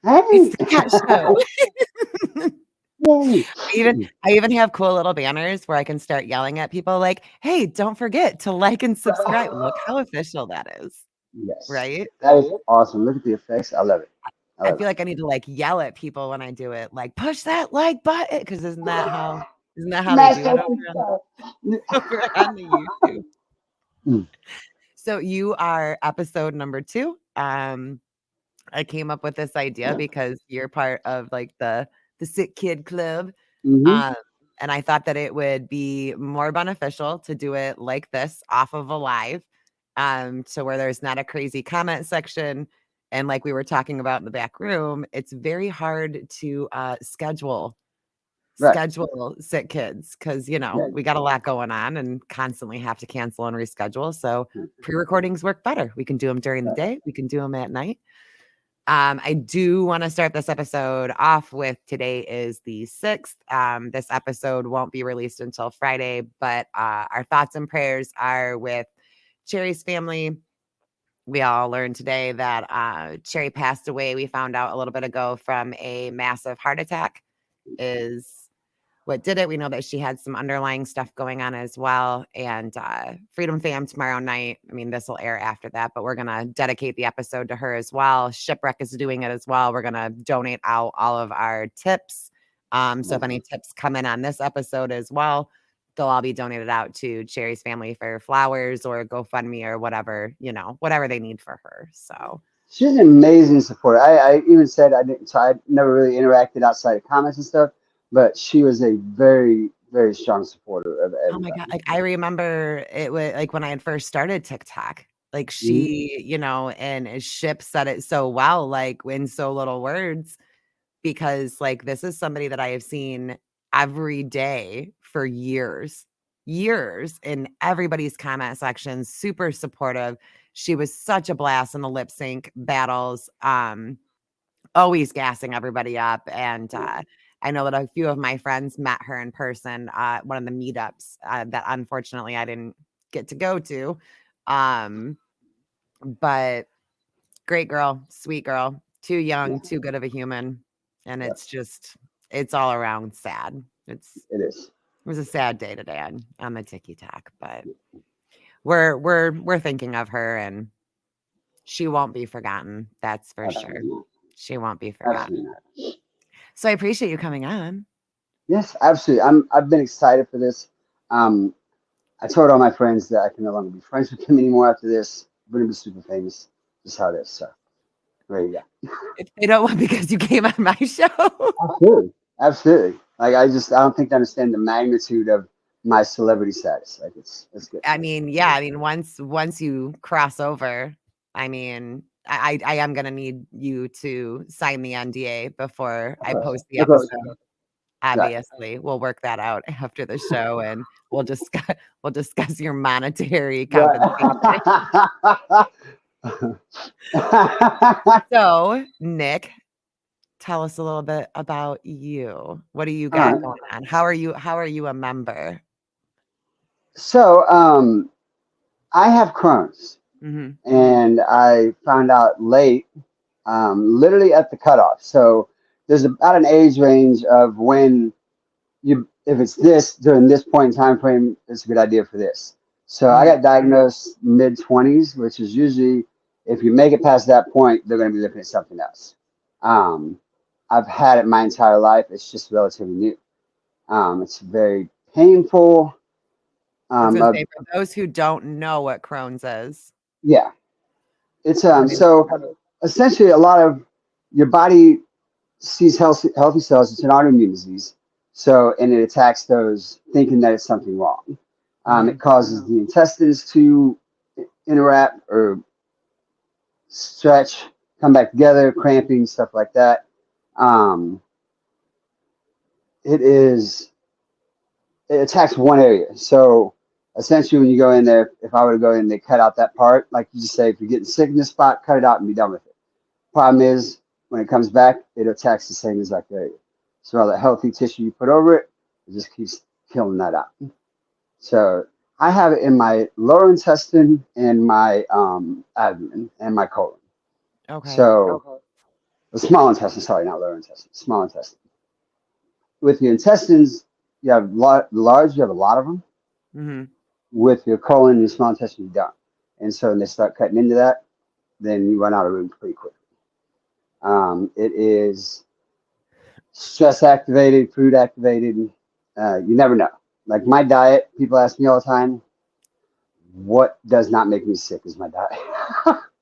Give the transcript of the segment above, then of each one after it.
It's Hey. the cat show. Yay. I even have cool little banners where I can start yelling at people like, "Hey, don't forget to like and subscribe." Look how official that is, Yes. right? That is awesome. Look at the effects. I love it. I I love feel like I need to, like, yell at people when I do it, like, "Push that like button," because isn't that it. how they Smash do it that subscribe. over on the YouTube? Mm, So you are episode number 2. I came up with this idea because you're part of, like, the Sick Kid Club, mm-hmm. um, and I thought that it would be more beneficial to do it like this off of a live, to where there's not a crazy comment section, and like we were talking about in the back room, it's very hard to, Right. schedule sick kids because Yeah. we got a lot going on and constantly have to cancel and reschedule, so pre-recordings work better. We can do them during the Right. day, we can do them at night. I do want to start this episode off with today is the 6th. This episode won't be released until Friday, but our thoughts and prayers are with Cherry's family. We all learned today that Cherry passed away. We found out a little bit ago from a massive heart attack is what did it. We know that she had some underlying stuff going on as well. And Freedom Fam tomorrow night. I mean, this will air after that, but we're going to dedicate the episode to her as well. Shipwreck is doing it as well. We're going to donate out all of our tips. So if any tips come in on this episode as well, they'll all be donated out to Cherry's family for flowers or GoFundMe or whatever, whatever they need for her. So She's an amazing supporter. I even said I didn't. So I never really interacted outside of comments and stuff, but she was a very, very strong supporter of oh my everybody. god, like, I remember it was like, when I had first started TikTok, like, Hmm. and Ship said it so well, like, in so little words, because, like, this is somebody that I have seen every day for years in everybody's comment section, super supportive. She was such a blast in the lip sync battles, always gassing everybody up, and, I know that a few of my friends met her in person at one of the meetups, that unfortunately I didn't get to go to, um, but great girl, sweet girl, too Yeah, young, too good of a human, and yeah, it's all around sad. it is. It was a sad day today on the Tiki Talk, but we're thinking of her, and she won't be forgotten, that's for sure. Absolutely not. She won't be Absolutely forgotten. not. So I appreciate you coming on. Yes, absolutely. I've been excited for this. Um, I told all my friends that I can no longer be friends with them anymore after this. I'm gonna be super famous. Just how it is. So there you go. If they don't want because you came on my show. Absolutely. Absolutely. Like I don't think they understand the magnitude of my celebrity status. Like it's good. I mean, yeah, I mean, once you cross over, I mean, I am gonna need you to sign the NDA before Of I course. post the Of course. episode. Right. Obviously, we'll work that out after the show, and we'll discuss your monetary compensation. Right. So, Nick, tell us a little bit about you. What do you All got right. going on? How are you a member? So I have Crohn's Mhm. and I found out late, literally at the cutoff. So there's about an age range of when you, if it's this during this point in time frame, it's a good idea for this. So I Mhm. got diagnosed mid 20s, which is usually if you make it past that point, they're going to be looking at something else. Um, I've had it my entire life. It's just relatively new. It's very painful. I was Um, gonna uh, say for those who don't know what Crohn's is, yeah, it's what is so essentially a lot of your body sees healthy cells. It's an autoimmune disease. So, and it attacks those thinking that it's something wrong. It Mhm. causes the intestines to interact or stretch, come back together, cramping, stuff like that. Um, it is, it attacks one area. So essentially, when you go in there, if I were to go in, they cut out that part. Like you just say, if you're getting sick in this spot, cut it out and be done with it. Problem is, when it comes back, it attacks the same exact area. So all that healthy tissue you put over it, it just keeps killing that out. So I have it in my lower intestine and my abdomen and my colon. Okay. So The small intestine, sorry, not lower intestine, small intestine. With your intestines, you have large, you have a lot of them. Hmm. With your colon and your small intestine, you don't. And so when they start cutting into that, then you run out of room pretty quick. It is stress activated, food activated. You never know. Like my diet, people ask me all the time, what does not make me sick is my diet.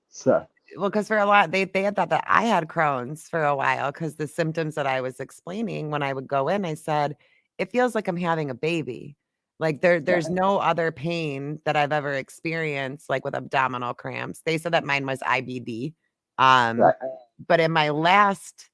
So, Well, because for a lot, they had thought that I had Crohn's for a while because the symptoms that I was explaining when I would go in, I said, "It feels like I'm having a baby." Like, there's right, no other pain that I've ever experienced, like, with abdominal cramps. They said that mine was IBD. Um, right. but in my last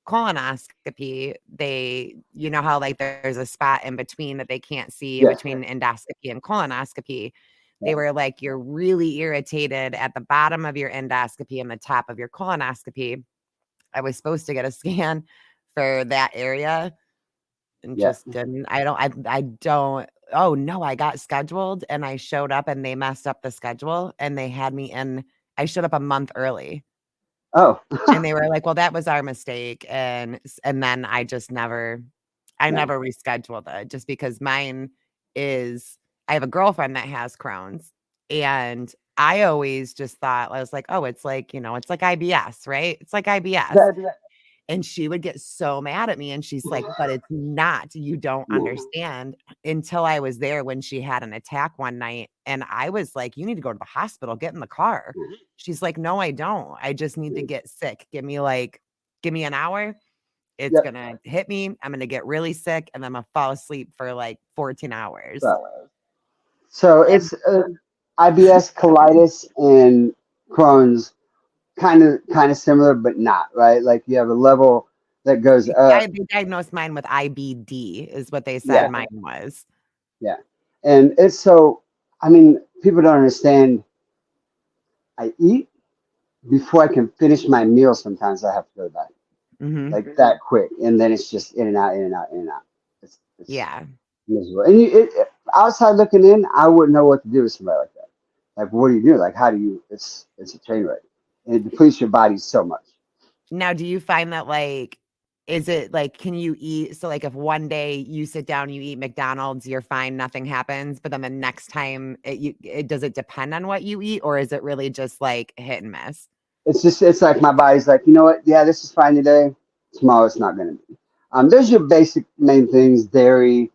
colonoscopy, they you know how, like, there's a spot in between that they can't see in Yeah, between endoscopy and colonoscopy? They yeah. were like, "You're really irritated at the bottom of your endoscopy and the top of your colonoscopy." I was supposed to get a scan for that area and Yeah. just didn't. I don't oh, no, I got scheduled and I showed up and they messed up the schedule and they had me in I showed up a month early. Oh, And they were like, "Well, that was our mistake." And then I yeah. never rescheduled it just because mine is I have a girlfriend that has Crohn's, and I always just thought I was like, "Oh, it's like, it's like IBS, right? It's like IBS." That, And she would get so mad at me, and she's like, "But it's not, you don't no. understand." Until I was there when she had an attack one night, and I was like, "You need to go to the hospital, get in the car." She's like, "No, I don't. I just need to get sick. Give me an hour. It's Yep. gonna hit me. I'm gonna get really sick, and I'm gonna fall asleep for like 14 hours." Right. So And it's IBS, colitis, and Crohn's, kind of similar, but not right. Like you have a level that goes up. they diagnosed mine with IBD is what they said Yeah, mine was. yeah. And it's so. I mean, people don't understand. I eat before I can finish my meal. Sometimes I have to go to the bathroom Mhm. like that quick, and then it's just in and out, in and out, in and out. It's Yeah. miserable. And outside looking in, I wouldn't know what to do with somebody like that. Like, what do you do? Like, how do you? It's a train wreck, and it depletes your body so much. Now, do you find that, like is it, like, can you eat so, like, if one day you sit down, you eat McDonald's, you're fine, nothing happens, but then the next time it does it depend on what you eat, or is it really just, like, hit and miss? It's like my body's like, you know what? Yeah, this is fine today. Tomorrow it's not going to be. There's your basic main things: dairy,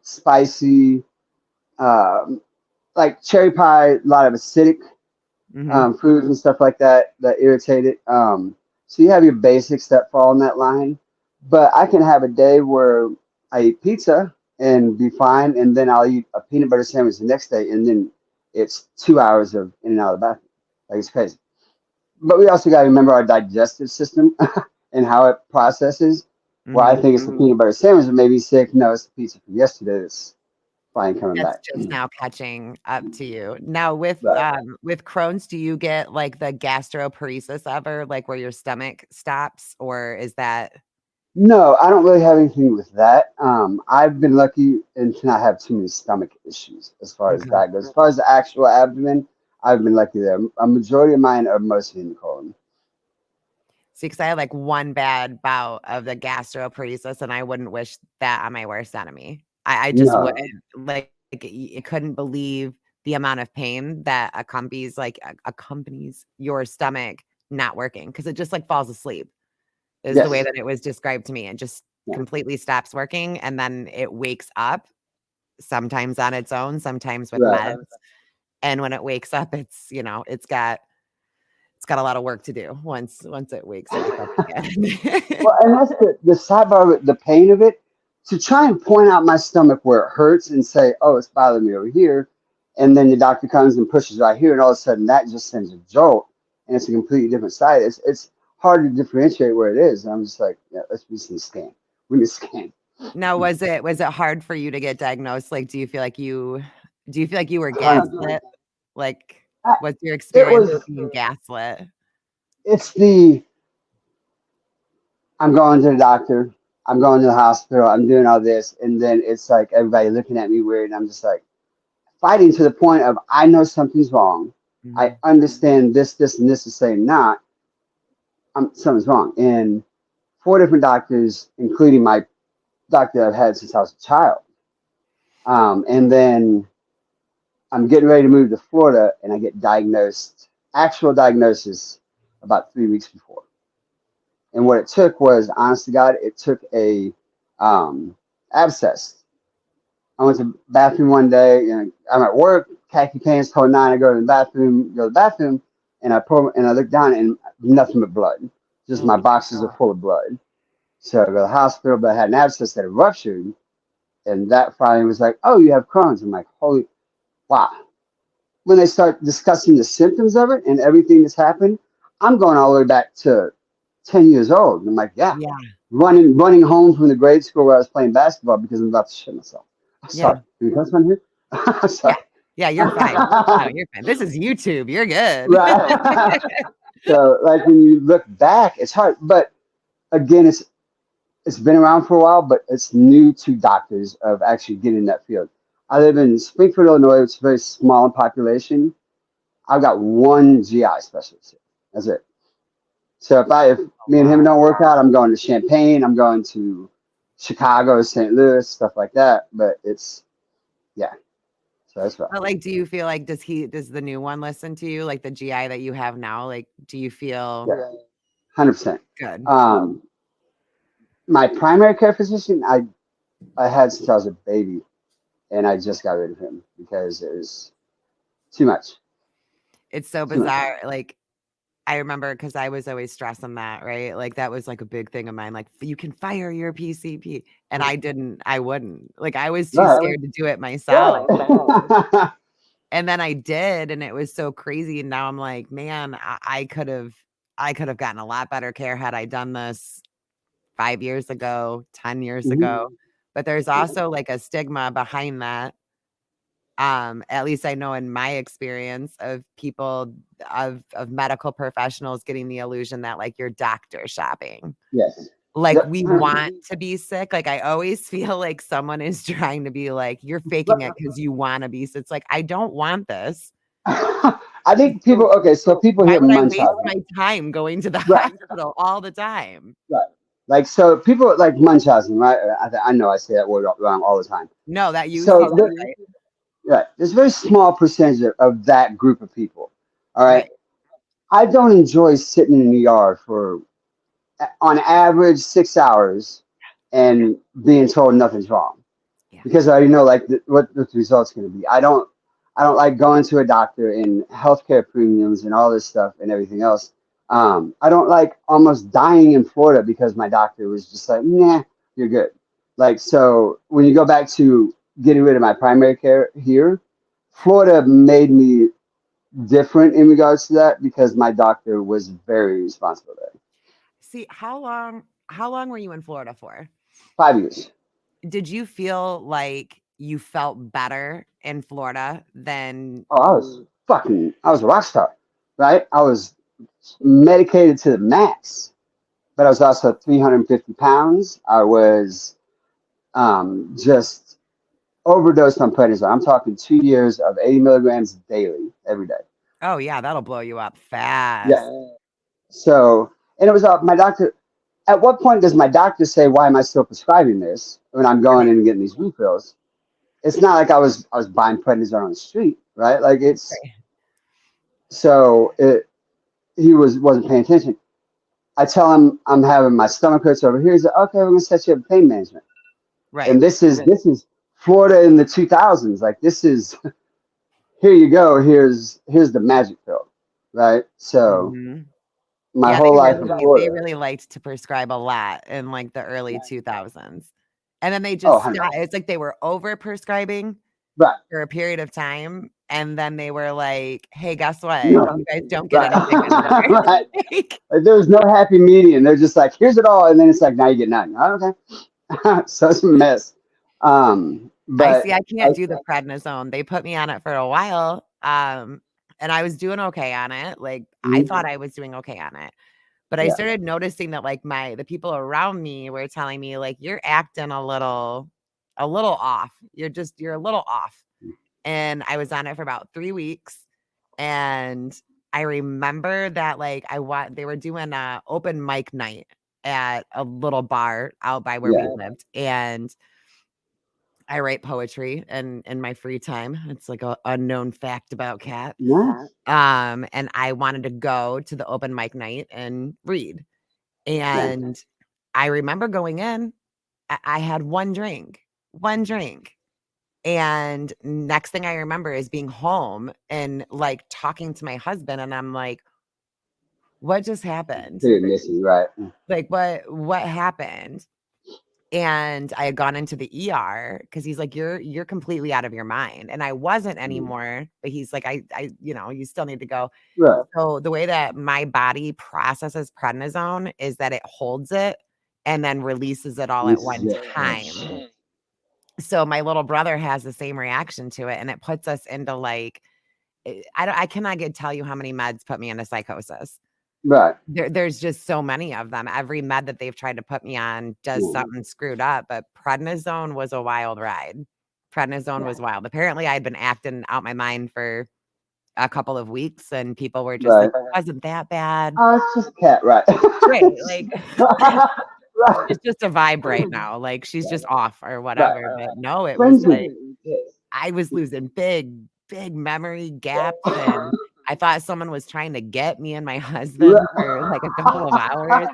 spicy, um, like cherry pie, a lot of acidic Mhm. foods and stuff like that that irritate it. So you have your basics that fall in that line, but I can have a day where I eat pizza and be fine, and then I'll eat a peanut butter sandwich the next day, and then it's 2 hours of in and out of the bathroom. Like it's crazy. But we also got to remember our digestive system and how it processes. Well, I Mhm. think it's the peanut butter sandwich that made me sick. No, it's the pizza from yesterday that's fine coming That's back. just now catching up to you. Now But with Crohn's, do you get, like, the gastroparesis ever, like, where your stomach stops, or is that no, I don't really have anything with that. I've been lucky and to not have too many stomach issues as far as okay? that goes. As far as the actual abdomen, I've been lucky there. A majority of mine are mostly in the colon. See, because I had, like, one bad bout of the gastroparesis, and I wouldn't wish that on my worst enemy. I just No, wouldn't. Like, I couldn't believe the amount of pain that accompanies your stomach not working because it just, like, falls asleep, is the way yes, that it was described to me. It just yeah, completely stops working, and then it wakes up, sometimes on its own, sometimes with right. meds, and when it wakes up, it's got a lot of work to do once it wakes back up again. Well, and that's the sidebar of it, the pain of it. To try and point out my stomach where it hurts and say, "Oh, it's bothering me over here," and then the doctor comes and pushes right here, and all of a sudden that just sends a jolt, and it's a completely different side. It's hard to differentiate where it is. And I'm just like, yeah, let's do some scan. We need a scan. Now, was it hard for you to get diagnosed? Like, do you feel like you were Um, gaslit? Like, I, what's your it experience was. with being gaslit? It's the I'm going to the doctor. I'm going to the hospital. I'm doing all this, and then it's like everybody looking at me weird, and I'm just like fighting to the point of I know something's wrong. I Mhm. understand this, this, and this is saying not. something's wrong. And four different doctors, including my doctor I've had since I was a child. And then I'm getting ready to move to Florida, and I get diagnosed, actual diagnosis, about 3 weeks before. And what it took was, honest to God, it took a abscess. I went to the bathroom one day, and I'm at work, khaki pants, whole nine. I go to the bathroom, and I look down, and nothing but blood. Just my Oh, boxes are full of blood. So I go to the hospital, but I had an abscess that had ruptured, and that finally was like, "Oh, you have Crohn's." I'm like, "Holy wow!" When they start discussing the symptoms of it and everything that's happened, I'm going all the way back to 10 years old. And I'm like, yeah, yeah. running home from the grade school where I was playing basketball because I'm about to shit myself. Yeah. Sorry. Can you cuss on here? Yeah. Sorry. Yeah. You're fine. No, you're fine. This is YouTube. You're good. Right. So like when you look back, it's hard. But again, it's been around for a while, but it's new to doctors of actually getting in that field. I live in Springfield, Illinois, which is very small in population. I've got one GI specialist here. That's it. So if Oh, me and him wow. don't work out, I'm going to Champaign, I'm going to Chicago, St. Louis, stuff like that. But it's yeah, so that's rough. But like, do you feel like does the new one listen to you? Like the GI that you have now? Like, do you feel Yeah, 100%. good? Um, my primary care physician, I had since I was a baby, and I just got rid of him because it was too much, It's so too much. bizarre. Like, I remember because I was always stressing that, right? Like that was like a big thing of mine. Like you can fire your PCP, and I wouldn't. Like I was too Right. scared to do it myself. Yeah. And then I did, and it was so crazy. And now I'm like, man, I could have gotten a lot better care had I done this 5 years ago, 10 years Mhm. ago. But there's also like a stigma behind that. At least I know in my experience of people of medical professionals getting the illusion that like you're doctor shopping. Yes. Like Yep. we want to be sick. Like I always feel like someone is trying to be like, you're faking it because you want to be. So it's like, I don't want this. I think So people. Okay, so people why hear would I waste my Munchausen. time going to the Right. hospital all the time? Right. Like so, people like Munchausen, right? I know I say that word wrong all the time. No, that you So said it right. right, there's a very small percentage of that group of people. All right. Right. I don't enjoy sitting in the yard for on average 6 hours and being told nothing's wrong Yeah. because I already know like what the result's going to be. I don't like going to a doctor and healthcare premiums and all this stuff and everything else. I don't like almost dying in Florida because my doctor was just like, nah, you're good. Like so, when you go back to getting rid of my primary care here, Florida made me different in regards to that because my doctor was very responsible there. See, how long were you in Florida for? 5 years. Did you feel like you felt better in Florida than Oh, I was a rock star, right? I was medicated to the max, but I was also 350 pounds. I was just overdosed on prednisone. I'm talking 2 years of 80 milligrams daily, every day. oh yeah, that'll blow you up Yeah. fast. So, and it was my doctor. At what point does my doctor say, "Why am I still prescribing this when I'm going Right, in and getting these refills?" It's not like I was buying prednisone on the street, right? Like it's right, so it he wasn't paying attention. I tell him I'm having my stomach hurts over here. He's like, okay, we're gonna set you up pain management. right. And this is Florida in the 2000s. Like this is here you go. Here's the magic pill, right? So Mhm. my Yeah, whole life in they Florida. really liked to prescribe a lot in, like, the early 2000s, and then they Oh, just 100. stopped. It's like they were over prescribing Right. for a period of time, and then they were like, "Hey, guess what? No. You guys don't get Right. anything anymore." Right. Like Like, there was no happy median. They're just like, here's it all, and then it's like, now you get none. Oh, okay. So it's a mess. I But see, I can't do the prednisone. They put me on it for a while, and I was doing okay on it, like, I mhm, thought I was doing okay on it, but I yeah. started noticing that, like, the people around me were telling me, like, "You're acting a little off. You're a little off," and I was on it for about 3 weeks, and I remember that, like, they were doing a open mic night at a little bar out by where we Yeah. lived, and I write poetry in my free time. It's like a unknown fact about Kat. Nice. And I wanted to go to the open mic night and read. Yeah. And I remember going in, I had 1 drink. And next thing I remember is being home and, like, talking to my husband, and I'm like, "What just happened? Dude, missing, right. Like, what happened?" And I had gone into the ER because he's like, "You're completely out of your mind." And I wasn't Mm. anymore, but he's like, "I you still need to go." Right. So the way that my body processes prednisone is that it holds it and then releases it all at This is one it. Oh, time. shit. So my little brother has the same reaction to it, and it puts us into, like, I cannot get tell you how many meds put me into psychosis. Right. There's just so many of them. Every med that they've tried to put me on does Yeah. something screwed up, but prednisone was a wild ride. Prednisone Yeah. was wild. Apparently, I had been acting out my mind for a couple of weeks, and people were just like, Right. "It wasn't that bad." Oh, it's just a cat, right. Right, like, Right. it's just a vibe right now, like, she's just off or Right. whatever, but no, it was Frenzy. like I was losing big memory gaps, and I thought someone was trying to get me and my husband for, like, a couple of hours.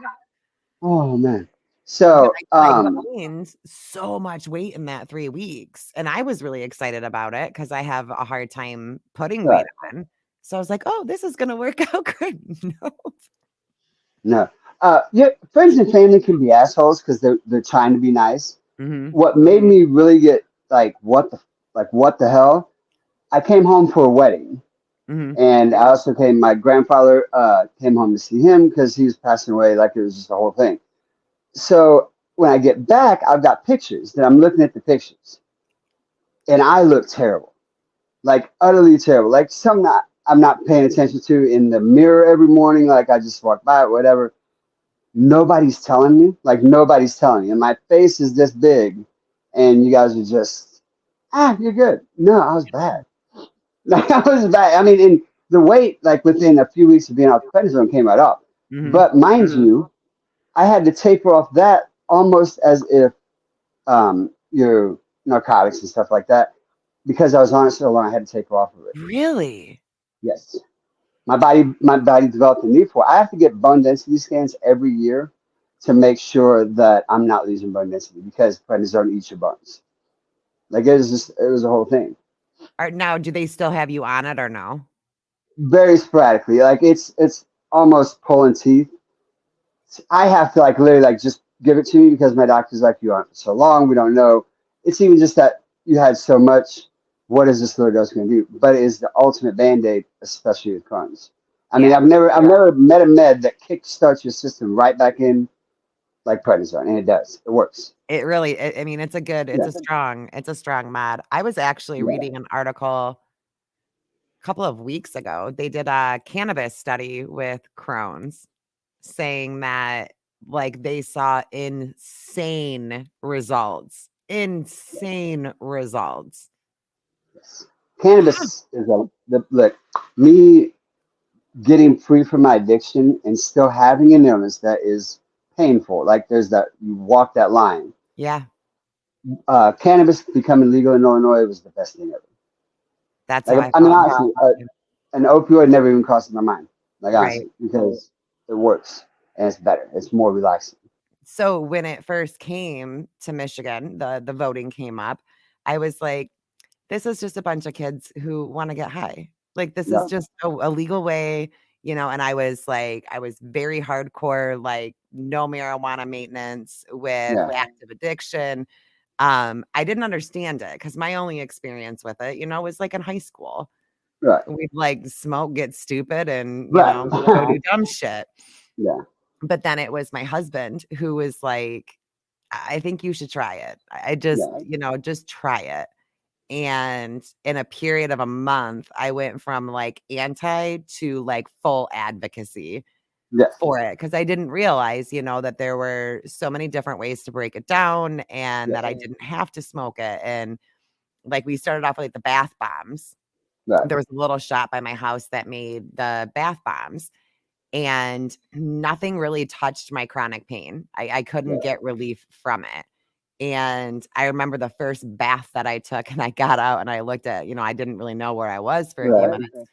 Oh man. But So, I gained so much weight in that 3 weeks, and I was really excited about it because I have a hard time putting weight right. on. So I was like, "Oh, this is gonna work out great." No. No. Yeah, friends and family can be assholes because they're trying to be nice. Mhm, What made me really get like what the hell? I came home for a wedding, mhm. and I also came. My grandfather came home to see him because he was passing away. Like it was just a whole thing. So when I get back, I've got pictures. Then I'm looking at the pictures, and I look terrible, like utterly terrible, like some not I'm not paying attention to in the mirror every morning. Like I just walk by it, whatever. Nobody's telling me, like nobody's telling me, and my face is this big, and you guys are just you're good. No, I was bad. Like I was bad. I mean, in the weight, like within a few weeks of being off prednisone, came right up. Mhm. But mind you, I had to taper off that almost as if your narcotics and stuff like that, because I was on it so long. I had to taper off of it. Really? Yes, my body developed a need for it. I have to get bone density scans every year to make sure that I'm not losing bone density because prednisone eats your bones. Like it was a whole thing. Now, do they still have you on it or no? Very sporadically, like it's almost pulling teeth. I have to like literally like just give it to me because my doctor's like you on it for so long. We don't know. It's even just that you had so much. What is this low dose going to do? But it is the ultimate band aid, especially with Crohn's. I mean, Yeah, I've never met a med that kick starts your system right back in like prednisone, and it does. It works. it really I mean, Yeah, it's a strong mod. I was actually yeah, reading an article a couple of weeks ago. They did a cannabis study with Crohn's saying that, like, they saw insane results. yes. Cannabis is the look. Me getting free from my addiction and still having an illness that is painful. Like there's that you walk that line. Yeah, Cannabis becoming legal in Illinois was the best thing ever. that's how Like I I mean, felt about honestly, it too. an opioid never even crossed my mind. Like Right. honestly, because it works and it's better. It's more relaxing. So when it first came to Michigan, the voting came up, I was like, "This is just a bunch of kids who wanna get high." Like, this is Yeah, just a legal way, and I was like I was very hardcore, like, no marijuana maintenance with yeah, active addiction. I didn't understand it because my only experience with it, was, like, in high school. right, We'd, like, smoke, get stupid, and, go right. do dumb shit. Yeah, But then it was my husband who was like, "I think you should try it. I just, yeah, just try it." And in a period of a month, I went from, like, anti to, like, full advocacy yeah, for it because I didn't realize, that there were so many different ways to break it down and yeah, that I didn't have to smoke it, and, like, we started off with, like, the bath bombs. Right. There was a little shop by my house that made the bath bombs, and nothing really touched my chronic pain. I couldn't Right. get relief from it. And I remember the first bath that I took, and I got out and I looked at, I didn't really know where I was for a few Right. minutes,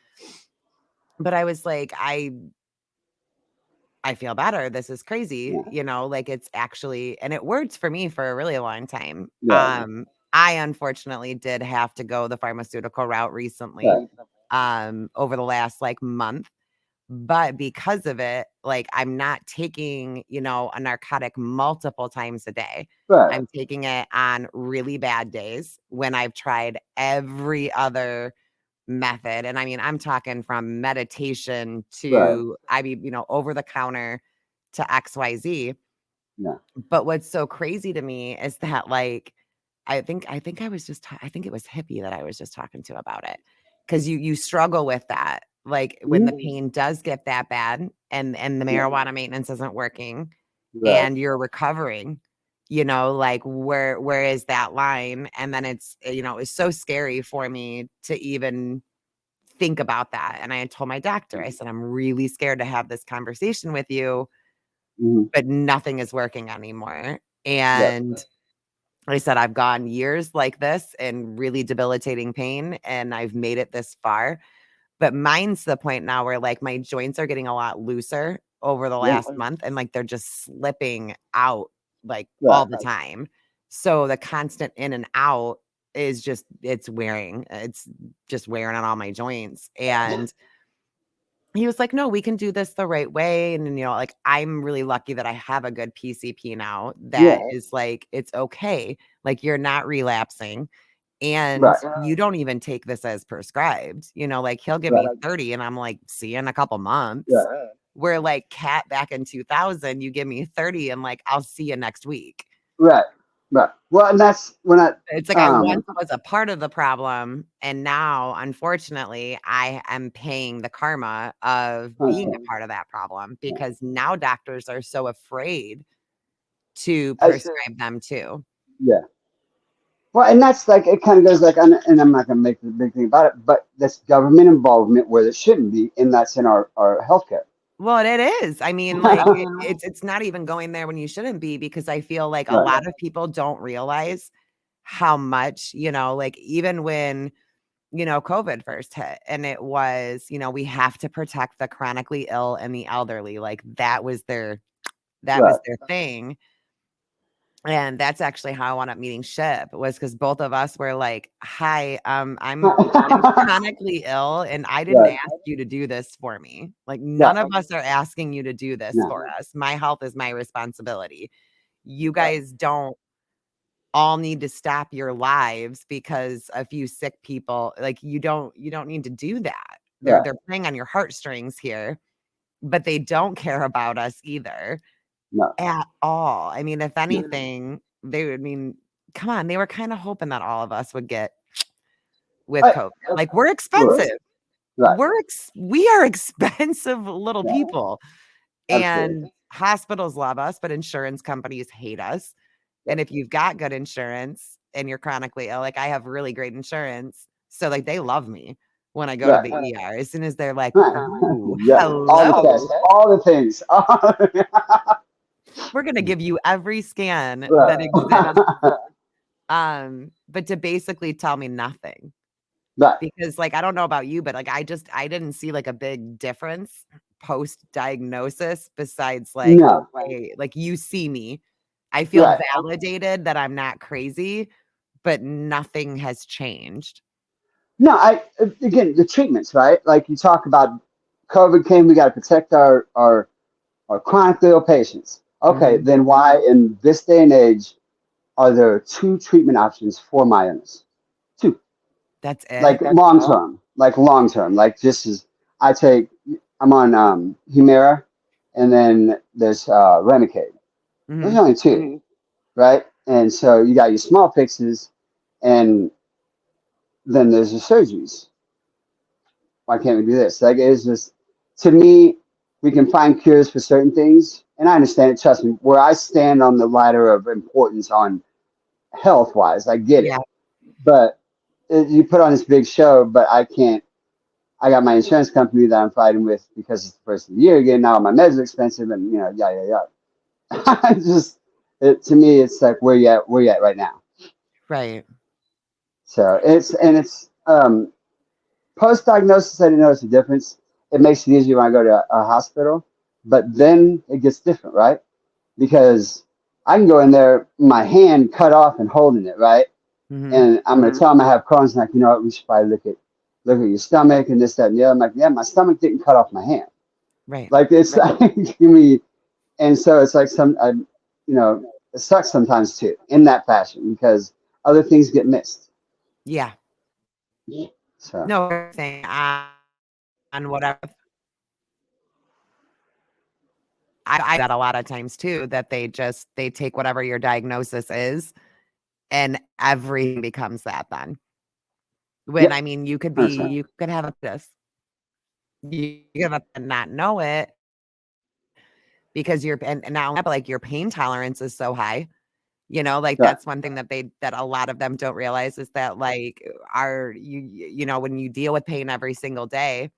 but I was like, I feel better. This is crazy. Yeah. Like it's actually, and it worked for me for a really long time. Right. I unfortunately did have to go the pharmaceutical route recently, Right. over the last like month. But because of it, like I'm not taking, a narcotic multiple times a day. Right. I'm taking it on really bad days when I've tried every other method. And I mean, I'm talking from meditation Right. to, I mean, over the counter to XYZ. Yeah. But what's so crazy to me is that, like, I think I was just I think it was Hippie that I was just talking to about it, because you struggle with that, like, when the Mhm. pain does get that bad and the Yeah. marijuana maintenance isn't working Right. and you're recovering, like, where is that line? And then it's so scary for me to even think about that. And I had told my doctor, I said, "I'm really scared to have this conversation with you, Mhm. but nothing is working anymore." Right. And I said, "I've gone years like this in really debilitating pain, and I've made it this far." But mine's to the point now where, like, my joints are getting a lot looser over the Yeah. last month, and, like, they're just slipping out, like, all Right. the time. So the constant in and out is just it's wearing. It's just wearing on all my joints. And he was like, "No, we can do this the right way." And, like, I'm really lucky that I have a good PCP now that Yeah. is like, "It's okay. Like, you're not relapsing, and Right. you don't even take this as prescribed." Like, he'll give Right. me 30 and I'm like, "See you in a couple months." Right. Where, like, Cat back in 2000, you give me 30 and, like, "I'll see you next week." Right. Right. Well, and that's when It's like I um once was a part of the problem, and now, unfortunately, I am paying the karma of being a okay. part of that problem, Yeah. because now doctors are so afraid to I, prescribe them too. yeah. Well, and that's like it kind of goes like, and I'm not going to make the big thing about it, but that's government involvement where it shouldn't be, and that's in our healthcare. Well, it is. I mean, like, it's not even going there when you shouldn't be, because I feel like a Right. lot of people don't realize how much, like, even when, COVID first hit, and it was, we have to protect the chronically ill and the elderly. Like, that was Right. their thing. And that's actually how I wound up meeting Ship, was because both of us were like, "Hi, I'm chronically ill, and I didn't Right. ask you to do this for me. Like, Yeah. none of us are asking you to do this No. for us. My health is my responsibility. You Right. guys don't all need to stop your lives because a few sick people, like, you don't need to do that. They're Right. they're playing on your heartstrings here, but they don't care about us either No. at all. I mean, if No. anything, they would mean, come on, they were kinda hoping that all of us would get with I, COVID. Like, we're sure. expensive. Right. We are expensive little Yeah. people, Absolutely. and hospitals love us, but insurance companies hate us. Yeah. And if you've got good insurance and you're chronically ill, like, I have really great insurance, so, like, they love me when I go to Right. the ER. As soon as they're like, Right. "Ooh, Yeah. All the hello. tests, all the things. We're gonna give you every scan that Right. exists." But to basically tell me nothing, Right. because, like, I don't know about you, but, like, I didn't see, like, a big difference post-diagnosis besides, like, No. okay, like, you see me. I feel Right. validated that I'm not crazy, but nothing has changed. No. Again, the treatments, right? Like you talk about, COVID came. We got to protect our chronically ill patients. Okay, Mhm. then why in this day and age are there two treatment options for my illness? Two. That's Like it? long term, like just as I take, I'm on Humira, and then there's Remicade. Those Mhm. are only 2, right? And so you got your small fixes, and then there's the surgeries. Why can't we do this? Like it's just, to me, we can find cures for certain things, and I understand it. Trust me, where I stand on the ladder of importance on health wise, I get it. Yeah. But you put on this big show, but I can't I got my insurance company that I'm fighting with because it's the first of the year again. Now my meds are expensive, and yeah. I just to me, it's like where you at right now. Right. So it's post diagnosis. I didn't notice a difference. It makes it easier when I go to a hospital, but then it gets different, right? Because I can go in there, my hand cut off and holding it, right? Hmm. And I'm gonna tell them I have Crohn's, like, what, we should probably look at your stomach and this, that, and the other. I'm like, yeah, my stomach didn't cut off my hand. Right. Like it's like and so it's like it sucks sometimes too in that fashion because other things get missed. Yeah. So No, everything on whatever. I that a lot of times too, that they take whatever your diagnosis is and everything becomes that then. When yeah, I mean, understand. you could have this, you could have not know it because you're and now but like your pain tolerance is so high. Like Right. that's one thing that a lot of them don't realize is that like when you deal with pain every single day,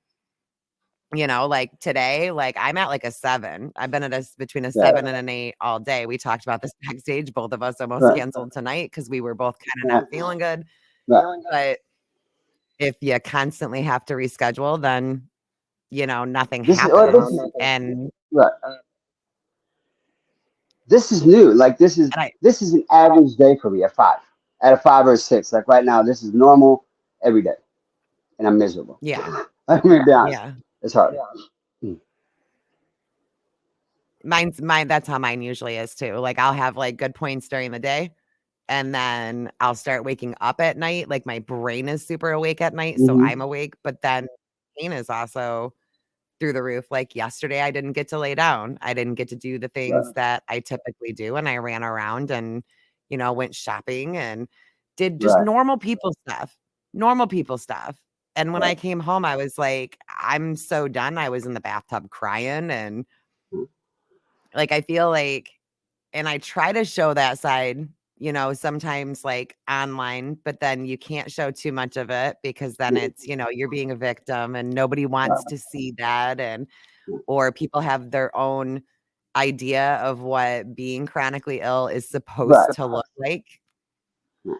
like today, like I'm at like a 7. I've been at between a Yeah. 7 and an 8 all day. We talked about this backstage. Both of us almost Right. canceled tonight because we were both kind of Right. not feeling good. Right. But if you constantly have to reschedule, then nothing This is or happens. And right. This is new. Like and I this is an average day for me at 5. At a 5 or a 6. Like right now, this is normal every day, and I'm miserable. yeah, I'm gonna be honest. yeah. It's hard. Mm. Mine that's how mine usually is too. Like I'll have like good points during the day and then I'll start waking up at night. Like my brain is super awake at night, so Mm-hmm. I'm awake, but then pain is also through the roof. Like yesterday, I didn't get to lay down. I didn't get to do the things Right. that I typically do. And I ran around and, went shopping and did just Right. normal people stuff. And when I Right. came home, I was like, I'm so done. I was in the bathtub crying. And like, I feel like, and I try to show that side, sometimes like online, but then you can't show too much of it because then it's, you're being a victim and nobody wants Right. to see that. And or people have their own idea of what being chronically ill is supposed Right. to look like. Right.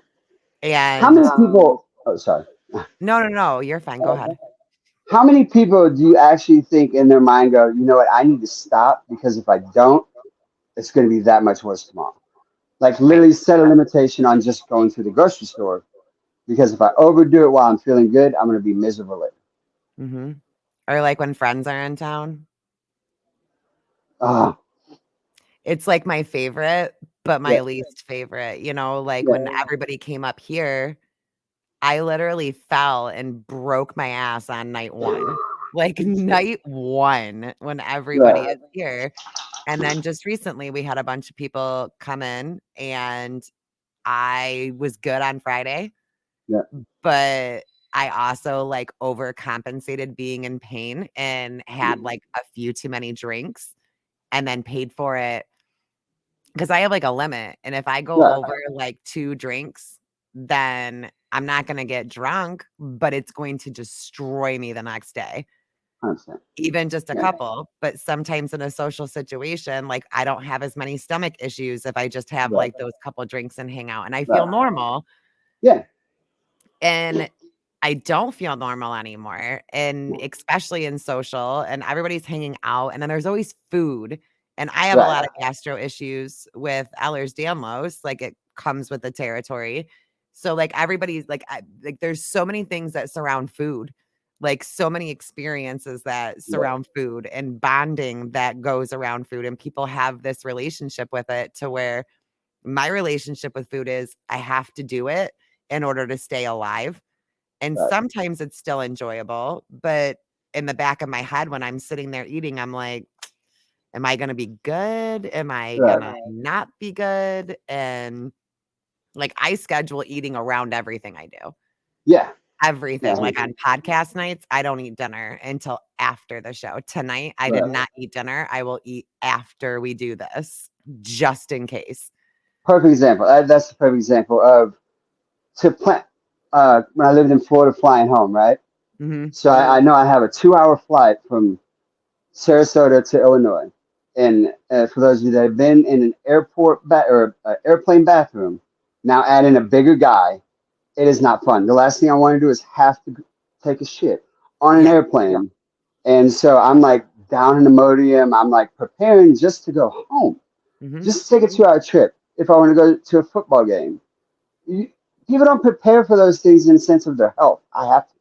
How And many people? Oh, sorry. no, no, no, you're fine. Go ahead. How many people do you actually think in their mind go, you know what, I need to stop because if I don't, it's going to be that much worse tomorrow? Like Right. literally set a limitation on just going to the grocery store because if I overdo it while I'm feeling good, I'm going to be miserable later. Hmm. Or like when friends are in town. Oh, It's like my favorite, but yeah, my least favorite. Like yeah, when everybody came up here, I literally fell and broke my ass on night 1. Like night 1 when everybody right, is here. And then just recently we had a bunch of people come in and I was good on Friday, yeah, but I also like overcompensated being in pain and had like a few too many drinks and then paid for it because I have like a limit. And if I go right, over like 2 drinks, then I'm not going to get drunk, but it's going to destroy me the next day. 100%. Even just a Yeah, couple, but sometimes in a social situation, like, I don't have as many stomach issues if I just have, right, like, those couple drinks and hang out, and I feel right, normal, yeah, and I don't feel normal anymore, and especially in social, and everybody's hanging out, and then there's always food, and I have a right, lot of gastro issues with Ehlers-Danlos, like, it comes with the territory. So, like, everybody's like, there's so many things that surround food, like, so many experiences that yeah, surround food and bonding that goes around food, and people have this relationship with it to where my relationship with food is I have to do it in order to stay alive. And right, sometimes it's still enjoyable, but in the back of my head when I'm sitting there eating, I'm like, am I going to be good? Am I going right, to not be good? And like I schedule eating around everything I do. yeah, yeah, Everything. Like on podcast nights, I don't eat dinner until after the show. Tonight, I did right. not eat dinner. I will eat after we do this, just in case. Perfect example. That's the perfect example of to plan. When I lived in Florida, flying home, right? Mhm. So I know I have a 2 hour flight from Sarasota to Illinois. And for those of you that have been in an or airplane bathroom, now add in a bigger guy, it is not fun. The last thing I want to do is have to take a shit on an Yeah. airplane. And so I'm like down in the Imodium. I'm like preparing just to go home, Mhm. just to take a 2 hour trip if I want to go to a football game. You, People don't prepare for those things in the sense of their health. I have to.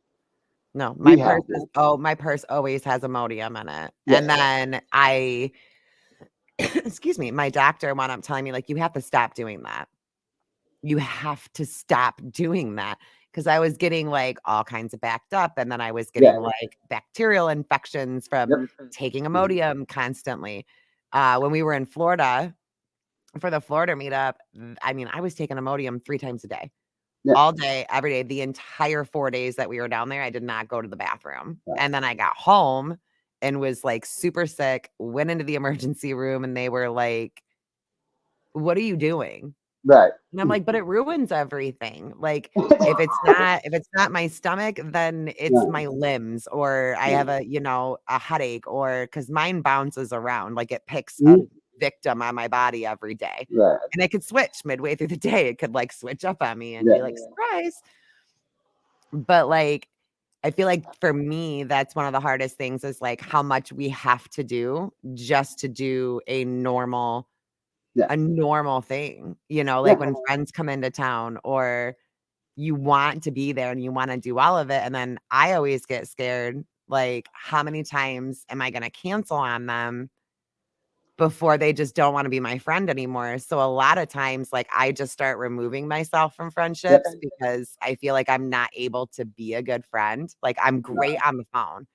No, We have to. my purse always has Imodium in it. And Yes. then I excuse me, my doctor wound up telling me, like, "You have to stop doing that. You have to stop doing that," because I was getting, like, all kinds of backed up, and then I was Yeah. getting, like, bacterial infections from Yep. taking Mhm. Imodium constantly. When we were in Florida for the Florida meetup, I mean, I was taking Imodium 3 times a day. Yeah. All day, every day, the entire 4 days that we were down there, I did not go to the bathroom, Right. and then I got home and was, like, super sick, went into the emergency room, and they were like, "What are you doing?" Right. And I'm like, "But it ruins everything." Like, if it's not my stomach, then it's Right. my limbs, or I have Right. a, a headache, or because mine bounces around, like, it picks a Mhm. victim on my body every day, Right. and it could switch midway through the day. It could, like, switch up on me and Yeah. be like, "Surprise." But, like, I feel like for me, that's one of the hardest things is, like, how much we have to do just to do Yeah. a normal thing, like, Yeah. when friends come into town or you want to be there and you wanna do all of it, and then I always get scared, like, how many times am I gonna cancel on them before they just don't wanna be my friend anymore? So a lot of times, like, I just start removing myself from Yep. friendships because I feel like I'm not able to be a good friend. Like, I'm great on the phone.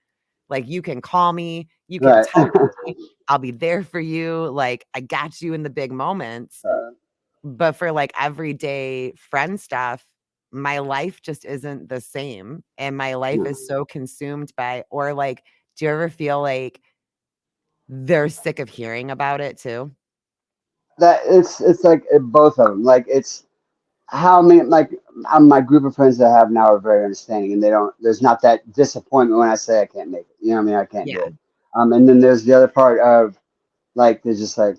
Like, you can call me, you can Right. text me, I'll be there for you, like, I got you in the big moments. But for, like, everyday friend stuff, my life just isn't the same, and my life No. is so consumed by or, like, do you ever feel like they're sick of hearing about it too? That it's like both of them. Like it's how many like my group of friends that I have now are very understanding, and they don't. There's not that disappointment when I say I can't make it. You know what I mean? I can't do Yeah. it. And then there's the other part of like they're just like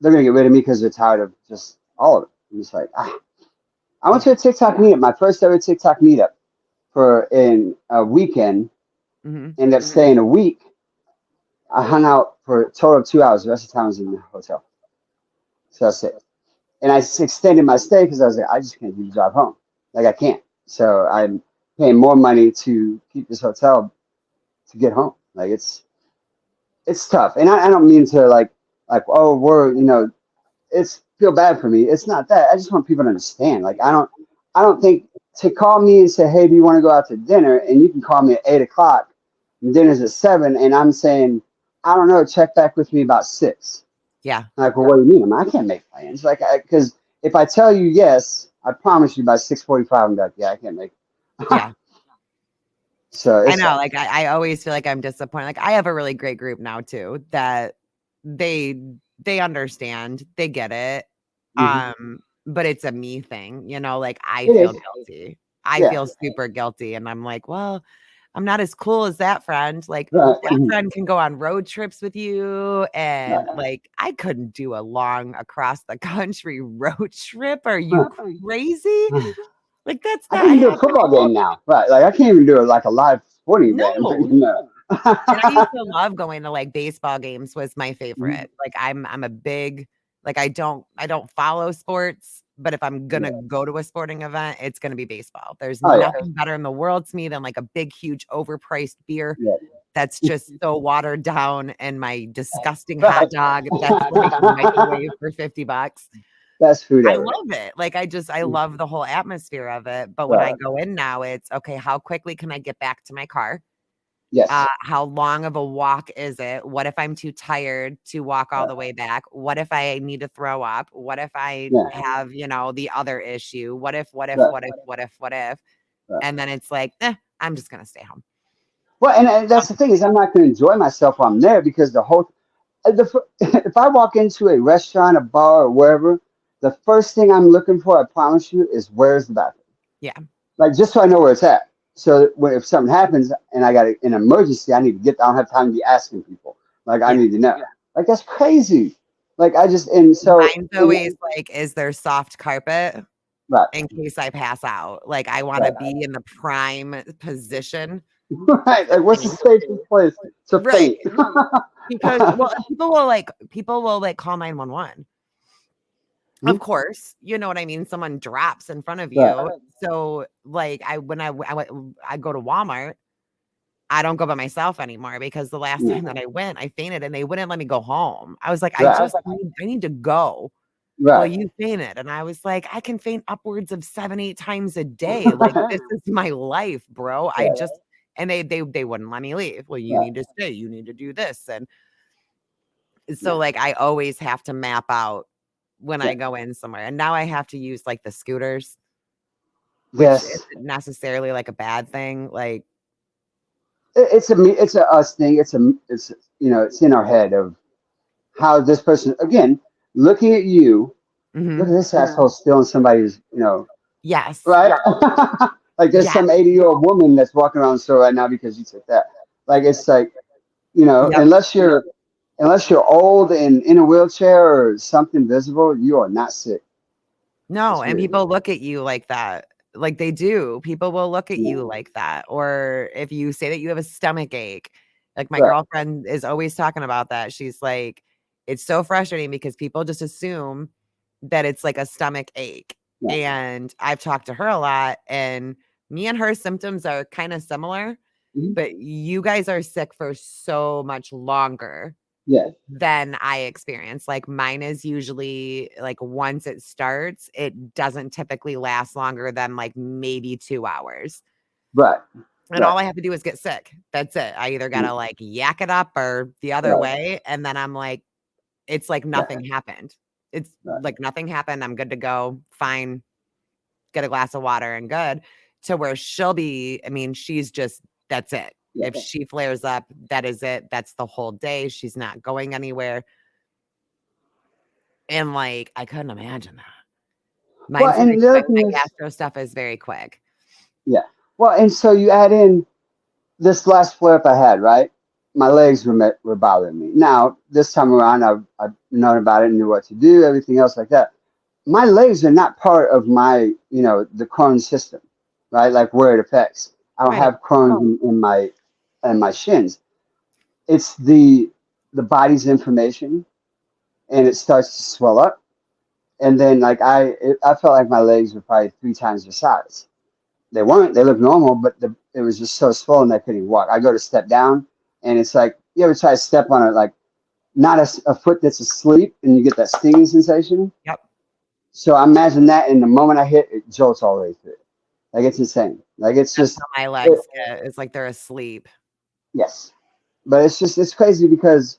they're gonna get rid of me because they're tired of just all of it. I'm just like I went Yeah. to a TikTok meetup, my first ever TikTok meetup for in a weekend. Mhm. Ended up staying a week. I hung out for a total of 2 hours. The rest of the time I was in the hotel. So that's it. And I just extended my stay because I was like, I just can't do the drive home. Like I can't. So I'm paying more money to keep this hotel to get home. Like it's tough. And I don't mean to like oh we're it's feel bad for me. It's not that. I just want people to understand. Like I don't think to call me and say, hey, do you want to go out to dinner? And you can call me at 8 o'clock and dinner's at 7 and I'm saying, I don't know, check back with me about 6. Yeah. Like, well, what do you mean? I can't make plans. Like, because if I tell you yes, I promise you by 6:45, I'm like, yeah, I can't make it. Yeah. So I it's know, tough. like, I always feel like I'm disappointed. Like, I have a really great group now too that they they understand, they get it, Hmm. but it's a me thing, like, I It feel is. guilty. I Yeah. feel super guilty, and I'm like, "Well, I'm not as cool as that friend." Like, Right. that friend can go on road trips with you, and, Right. like, I couldn't do a long across the country road trip. Are you crazy? Like, that's I not can't I even do a have football game now. Right. Like, I can't even do it like a live sporting event. no. No. And I used to love going to, like, baseball games was my Mhm. favorite. Like, I'm a big like, I don't follow sports, but if I'm gonna Yeah. go to a sporting event, it's gonna be baseball. There's Oh, yeah. nothing better in the world to me than, like, a big, huge, overpriced beer Yeah. that's just so watered down and my disgusting hot Right. dog that's, like, microwaved for 50 bucks. Best food I ever. love it. Like, I love the whole atmosphere of it, but when I Right. go in now, it's, "Okay, how quickly can I get back to my car?" Yes. How long of a walk is it? What if I'm too tired to walk all Right. the way back? What if I need to throw up? What if I Yeah. have, the other issue? Right. What if? Right. And then it's like, I'm just gonna stay home. Well, and that's the thing is, I'm not going to enjoy myself while I'm there because the whole if I walk into a restaurant, a bar, or wherever, the first thing I'm looking for, I promise you, is where's the bathroom. Yeah. Like just so I know where it's at. So if something happens and I got an emergency, I need to get. I don't have time to be asking people. Like I Yeah. need to know. Like that's crazy. Like I just and so Mine's always like, is there soft carpet right, in case I pass out? Like, I want to right, be in the prime position right. to Like what's the faint. safest place to Right. faint? Because, well, people will like call 911. Hmm? Of course, you know what I mean? Someone drops in front of Right, you. So, like, I go to Walmart, I don't go by myself anymore because the last yeah, time that I went, I fainted and they wouldn't let me go home. I was like, right, I need to go." "Well, right. you fainted." And I was like, "I can faint upwards of 7, 8 times a day. Like, this is my life, bro. I Right, just." And they wouldn't let me leave. "Well, you right, need to stay. You need to do this." And so, yeah, like, I always have to map out when yeah. I go in somewhere. And now I have to use, like, the scooters, which Yes, isn't necessarily, like, a bad thing. Like, it's a us thing. It's it's in our head of how this person again looking at you. Look mhm. at this asshole stealing somebody's Yes. right. Like there's Yes. some 80-year-old woman that's walking around the store right now because you took that. Like it's like Yep. unless you're old and in a wheelchair or something visible, you are not sick. No, It's and weird. people look at you like that. Like, they do. People will look at Yeah. you like that. Or if you say that you have a stomach ache, like, my Right. girlfriend is always talking about that. She's like, "It's so frustrating because people just assume that it's like a stomach ache." Yeah. And I've talked to her a lot, and me and her symptoms are kinda similar, Mhm. but you guys are sick for so much longer Yeah. than I experience. Like, mine is usually like, once it starts, it doesn't typically last longer than like maybe 2 hours. Right. And Right. all I have to do is get sick. That's it. I either Mm. gotta like yak it up or the other Right. way. And then I'm like, it's like Right. nothing happened. It's Right. like nothing happened. I'm good to go. Fine. Get a glass of water and good. To where she'll be, I mean, she's just, that's it. Yeah. If she flares up, that is it. That's the whole day. She's not going anywhere. And like, I couldn't imagine that. Well, Mine's very and the other quick. thing My is, gastro stuff is very quick. yeah. Well, and so you add in this last flare up I had, right? My legs were bothering me. Now this time around, I've known about it, knew what to do, everything else like that. My legs are not part of my, the Crohn system, right? Like where it affects. I don't Right. have Crohn's in my shins. It's the body's information, and it starts to swell up, and then like I felt like my legs were probably 3 times the size. They weren't. They looked normal, but it was just so swollen I couldn't walk. I go to step down, and it's like you ever try to step on it, like not a foot that's asleep, and you get that stinging sensation. Yep. So I imagine that, and the moment I hit, it jolts all the way through. Like it's insane. Like it's That's just, how my it, legs get. It's like they're asleep. yes. But it's crazy because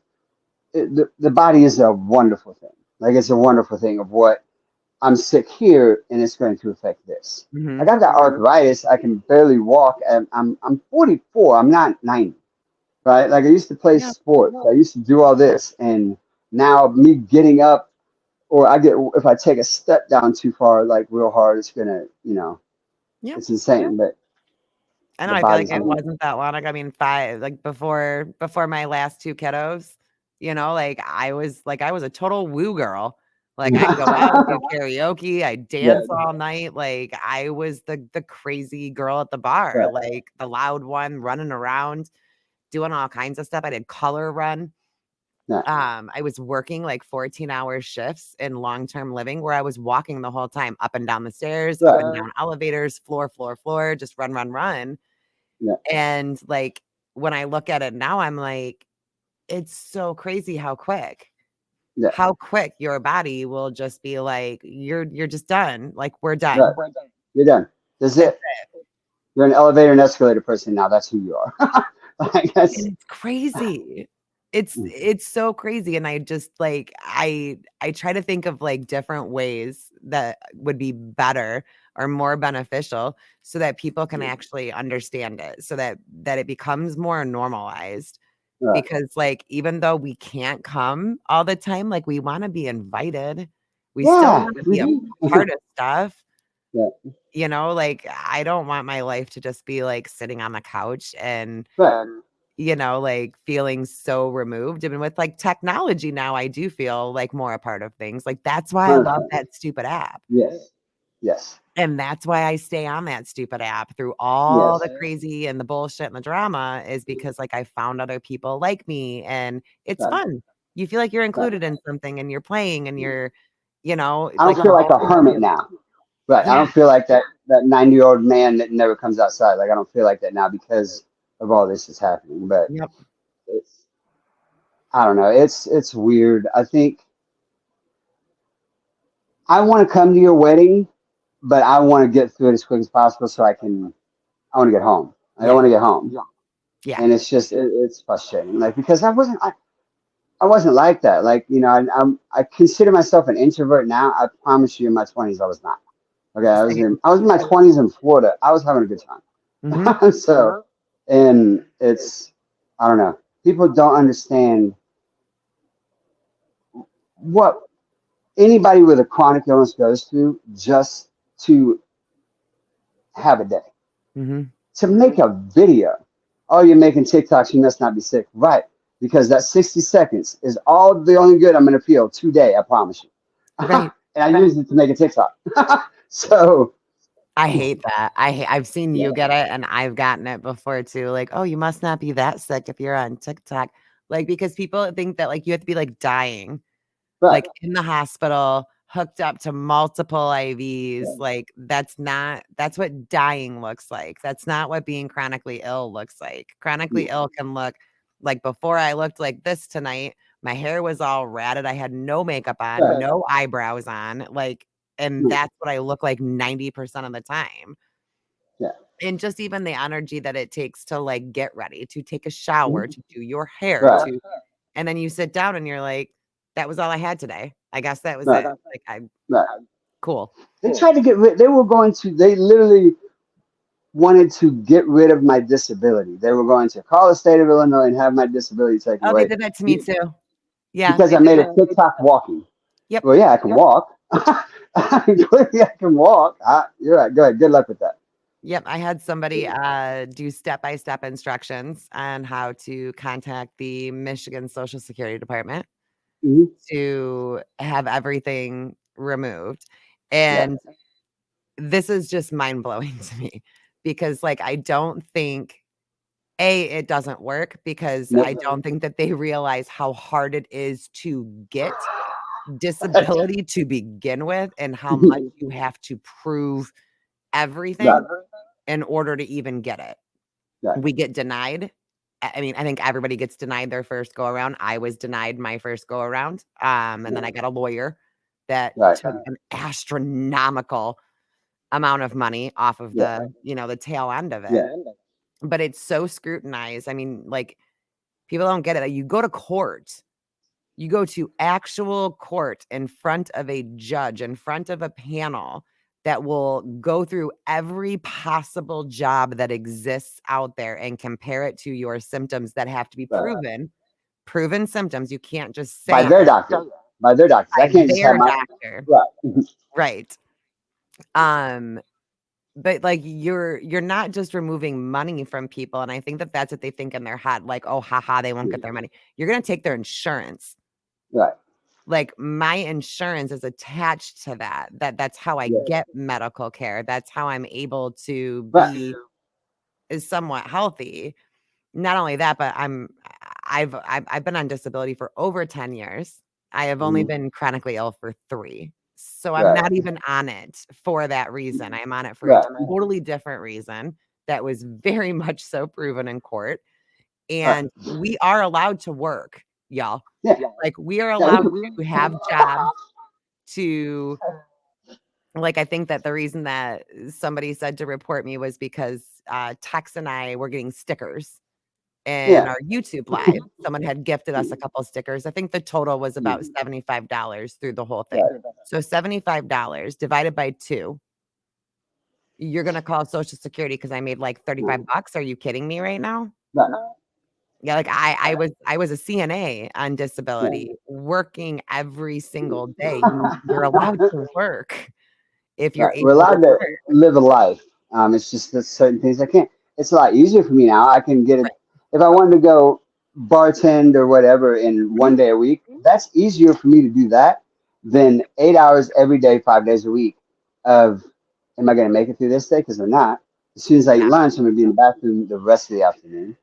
the body is a wonderful thing. Like it's a wonderful thing of what I'm sick here, and it's going to affect this. Like Mhm. I've got arthritis. I can barely walk, and I'm 44. I'm not 90. Right? Like I used to play Yep. sports. I used to do all this, and now me getting up, or if I take a step down too far, like real hard, it's gonna, Yep. it's insane. But I know, the I feel like body's it on. wasn't that long ago. I mean, 5 like, before my last 2 kiddos, like, I was a total woo girl. Like, I'd go out, do karaoke, I'd Yeah, dance all night, like, I was the crazy girl at the bar, right, like, the loud one running around, doing all kinds of stuff. I did color run. yeah, I was working like 14-hour shifts in long-term living where I was walking the whole time up and down the stairs, up and right, down elevators, floor, floor, floor, just run, run, run. yeah, And like when I look at it now, I'm like, it's so crazy yeah, how quick your body will just be like, you're just done. Like, we're right. done. You're done. That's That's it. You're an elevator and escalator person now. That's who you are. Like And that's. it's crazy. Mm, It's so crazy, and I just, like, I try to think of, like, different ways that would be better or more beneficial so that people can yeah, actually understand it, so that it becomes more normalized right. because, like, even though we can't come all the time, like, we wanna be invited. We still Yeah. wanna be a Mhm. part of stuff. Yeah. Like, I don't want my life to just be, like, sitting on the couch and, Right. like, feeling so removed. I mean, with, like, technology now, I do feel, like, more a part of things. Like, that's why I love 100%. that stupid app. Yes. Yes. And that's why I stay on that stupid app through all Yes. the crazy and the bullshit and the drama is because, like, I found other people like me, and it's Right. fun. You feel like you're Right. included in something, and you're playing, and you're, I don't like, feel the like a whole hermit now. Right. I Yeah, don't feel like that 90-year-old man that never comes outside. Like I don't feel like that now because of all this is happening. But yep, it's I don't know. It's weird. I think I want to come to your wedding, but I want to get through it as quick as possible so I want to get home. I don't yeah, want to get home. yeah, And it's just it's frustrating. Like because I wasn't like that. Like, I consider myself an introvert now. I promise you in my 20s I was not. Okay, same. I was in my 20s in Florida. I was having a good Mhm, time. So, and it's I don't know. People don't understand what anybody with a chronic illness goes through just to have a day. mhm. To make a video. Oh, you're making TikToks, you must not be sick. Right. Because that 60 seconds is all the only good I'm gonna feel today, I promise you. Right. And I use it to make a TikTok. So I hate that. I've seen yeah, you get it, and I've gotten it before too, like, "Oh, you must not be that sick if you're on TikTok." Like, because people think that, like, you have to be, like, dying. right. Like, in the hospital, hooked up to multiple Yeah, IVs, like, that's what dying looks like. That's not what being chronically ill looks like. Chronically yeah, ill can look like before I looked like this tonight, my hair was all ratted, I had no makeup on, right. no eyebrows on, like, and Mm, that's what I look like 90% of the time. yeah. And just even the energy that it takes to, like, get ready, to take a shower, Mhm. to do your hair, Right. to and then you sit down and you're like, "That was all I had today. I guess that was Right. it." Like, I Right. cool. They tried to get rid. They were going to. They literally wanted to get rid of my disability. They were going to call the state of Illinois and have my disability taken Oh, they away did that to me too. Yeah, because they I did made that. a TikTok walking. Yep. Well, yeah, I can walk. Clearly, I can walk. You're right. Go ahead. Good luck with that. Yep, I had somebody, do step-by-step instructions on how to contact the Michigan Social Security Department Hmm. to have everything removed, Yeah. and this is just mind-blowing to me because, like, I don't think it doesn't work because I Nope. don't think that they realize how hard it is to get disability to begin with and how much you have to prove Right. everything in order to even get it. Right. We get denied. I mean, I think everybody gets denied their first go around. I was denied my first go around. And Yeah. then I got a lawyer that Right. took an astronomical amount of money off of Yeah. the tail end of Yeah. it. But it's so scrutinized. I mean, like, people don't get it. You go to court. You go to actual court in front of a judge, in front of a panel that will go through every possible job that exists out there and compare it to your symptoms that have to be Right. proven symptoms. You can't just By say their them doctor. By their doctors. I by can't just have their my. doctor. Right. Right. Um, but, like, you're not just removing money from people, and I think that that's what they think in their head, like, "Oh, haha, they won't Yeah. get their money." You're gonna take their insurance. Right. Like, my insurance is attached to that. That's how I Yeah. get medical care. That's how I'm able to Right. be is somewhat healthy. Not only that, but I've been on disability for over 10 years. I have only Mhm. been chronically ill for 3. So I'm Right. not even on it for that reason. I'm on it for a Right. totally different reason that was very much so proven in court. Right. And we are allowed to work, y'all. Yeah. Like, we are Yeah. We allowed could. to have jobs to like, I think that the reason that somebody said to report me was because, Tex and I were getting stickers in Yeah. our YouTube live. Someone had gifted us a couple stickers. I think the total was about Mhm. $75 through the whole thing. Right. So $75 divided by 2, you're gonna call Social Security because I made, like, 35 Mhm. bucks. Are you kidding me right now? Right. Yeah, like, I was a CNA on Yeah. disability, working every single day. You're allowed to work. if you're Right. We're able to allowed to work. live a life. It's just that certain things I can't. It's a lot easier for me now. I can get it Right. if I wanted to go bartend or whatever in Mhm. 1 day a week. That's easier for me to do that than 8 hours every day, 5 days a week. Of am I going to make it through this day? Because I'm not. As soon as I eat No. lunch, I'm going to be in the bathroom the rest of the afternoon.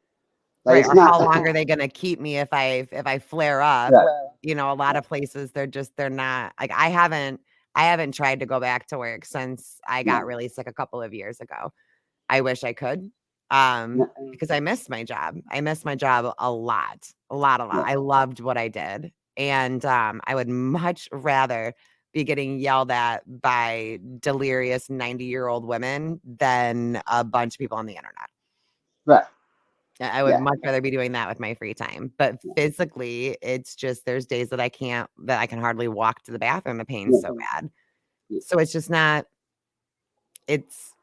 Like Right, it's or not. how long are they gonna keep me if I flare up? Right. You know, a lot of places, they're not like, I haven't tried to go back to work since I got No. really sick a couple of years ago. I wish I could, No. because I missed my job. I missed my job a lot, a lot, a lot. No. I loved what I did, and, I would much rather be getting yelled at by delirious 90-year-old women than a bunch of people on the internet. Right. I would Yeah. much rather be doing that with my free time, but physically, it's just there's days that I can hardly walk to the bathroom, the pain's Yeah. so bad. Yeah. So it's just not it's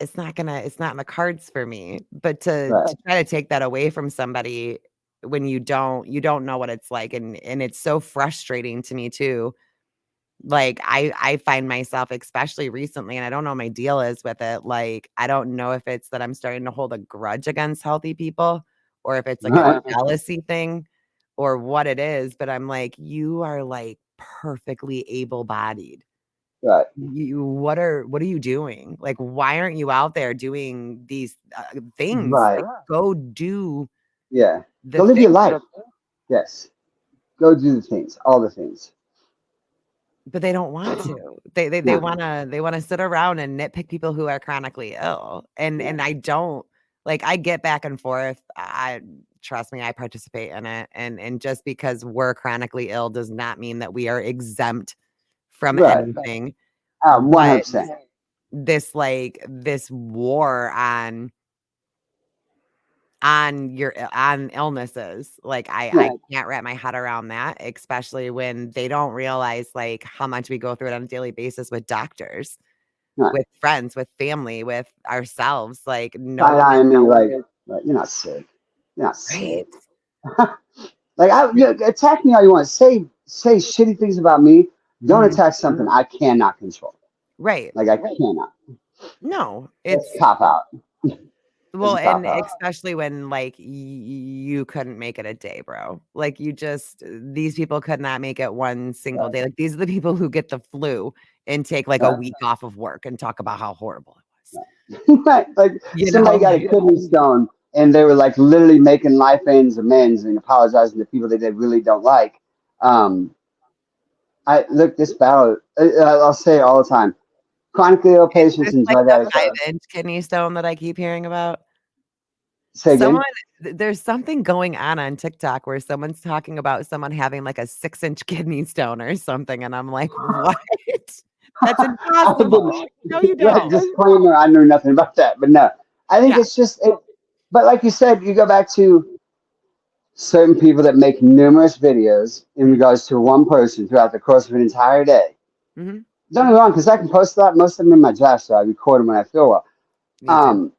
it's not in the cards for me, but Right. to try to take that away from somebody when you don't know what it's like, and it's so frustrating to me too. Like, I find myself, especially recently, and I don't know what my deal is with it, like, I don't know if it's that I'm starting to hold a grudge against healthy people, or if it's, like, a Right. jealousy thing, or what it is, but I'm like, "You are, like, perfectly able-bodied. Right. What are you doing? Like, why aren't you out there doing these, things? Right. Like, go do Yeah. the Go live thing." your life. Yes. Go do the things, all the things. But they don't want to. They No. wanna sit around and nitpick people who are chronically ill, and I don't like, I get back and forth. I trust me, I participate in it, and just because we're chronically ill does not mean that we are exempt from Right. anything, but 100%. this war on illnesses, like, I Yeah. can't wrap my head around that, especially when they don't realize, like, how much we go through it on a daily basis with doctors, Right. with friends, with family, with ourselves, like, no Side one is eyeing me like, you're not sick. You're not sick. right, Like right, attack me all you want. Say shitty things about me. Don't mhm, attack something I cannot control. right. Like I cannot. No, That's it's cop out. It's well, a cop and out. especially when, like, you couldn't make it a day, bro. Like, you just these people could not make it one single Right. day. Like, these are the people who get the flu and take, like, a Right. week off of work and talk about how horrible it was. Right. Like You somebody know? got a kidney stone and they were like literally making life ends amends and apologizing to people that they really don't like. Um, I look this battle. I'll say it all the time. Chronically ill Is patients this and like drug the addicts are. 5-inch kidney stone that I keep hearing about? Say Someone again. there's something going on TikTok where someone's talking about someone having, like, a 6-inch kidney stone or something, and I'm like, "What? That's I impossible. No, you didn't. Right, don't." disclaimer. I knew nothing about that, but no. I think Yeah. it's just. But like you said, you go back to certain people that make numerous videos in Mhm, regards to one person throughout the course of an entire day. mhm. Don't get me wrong, because I can post that. Most of them in my draft, so I record them when I feel well. Me too. Um,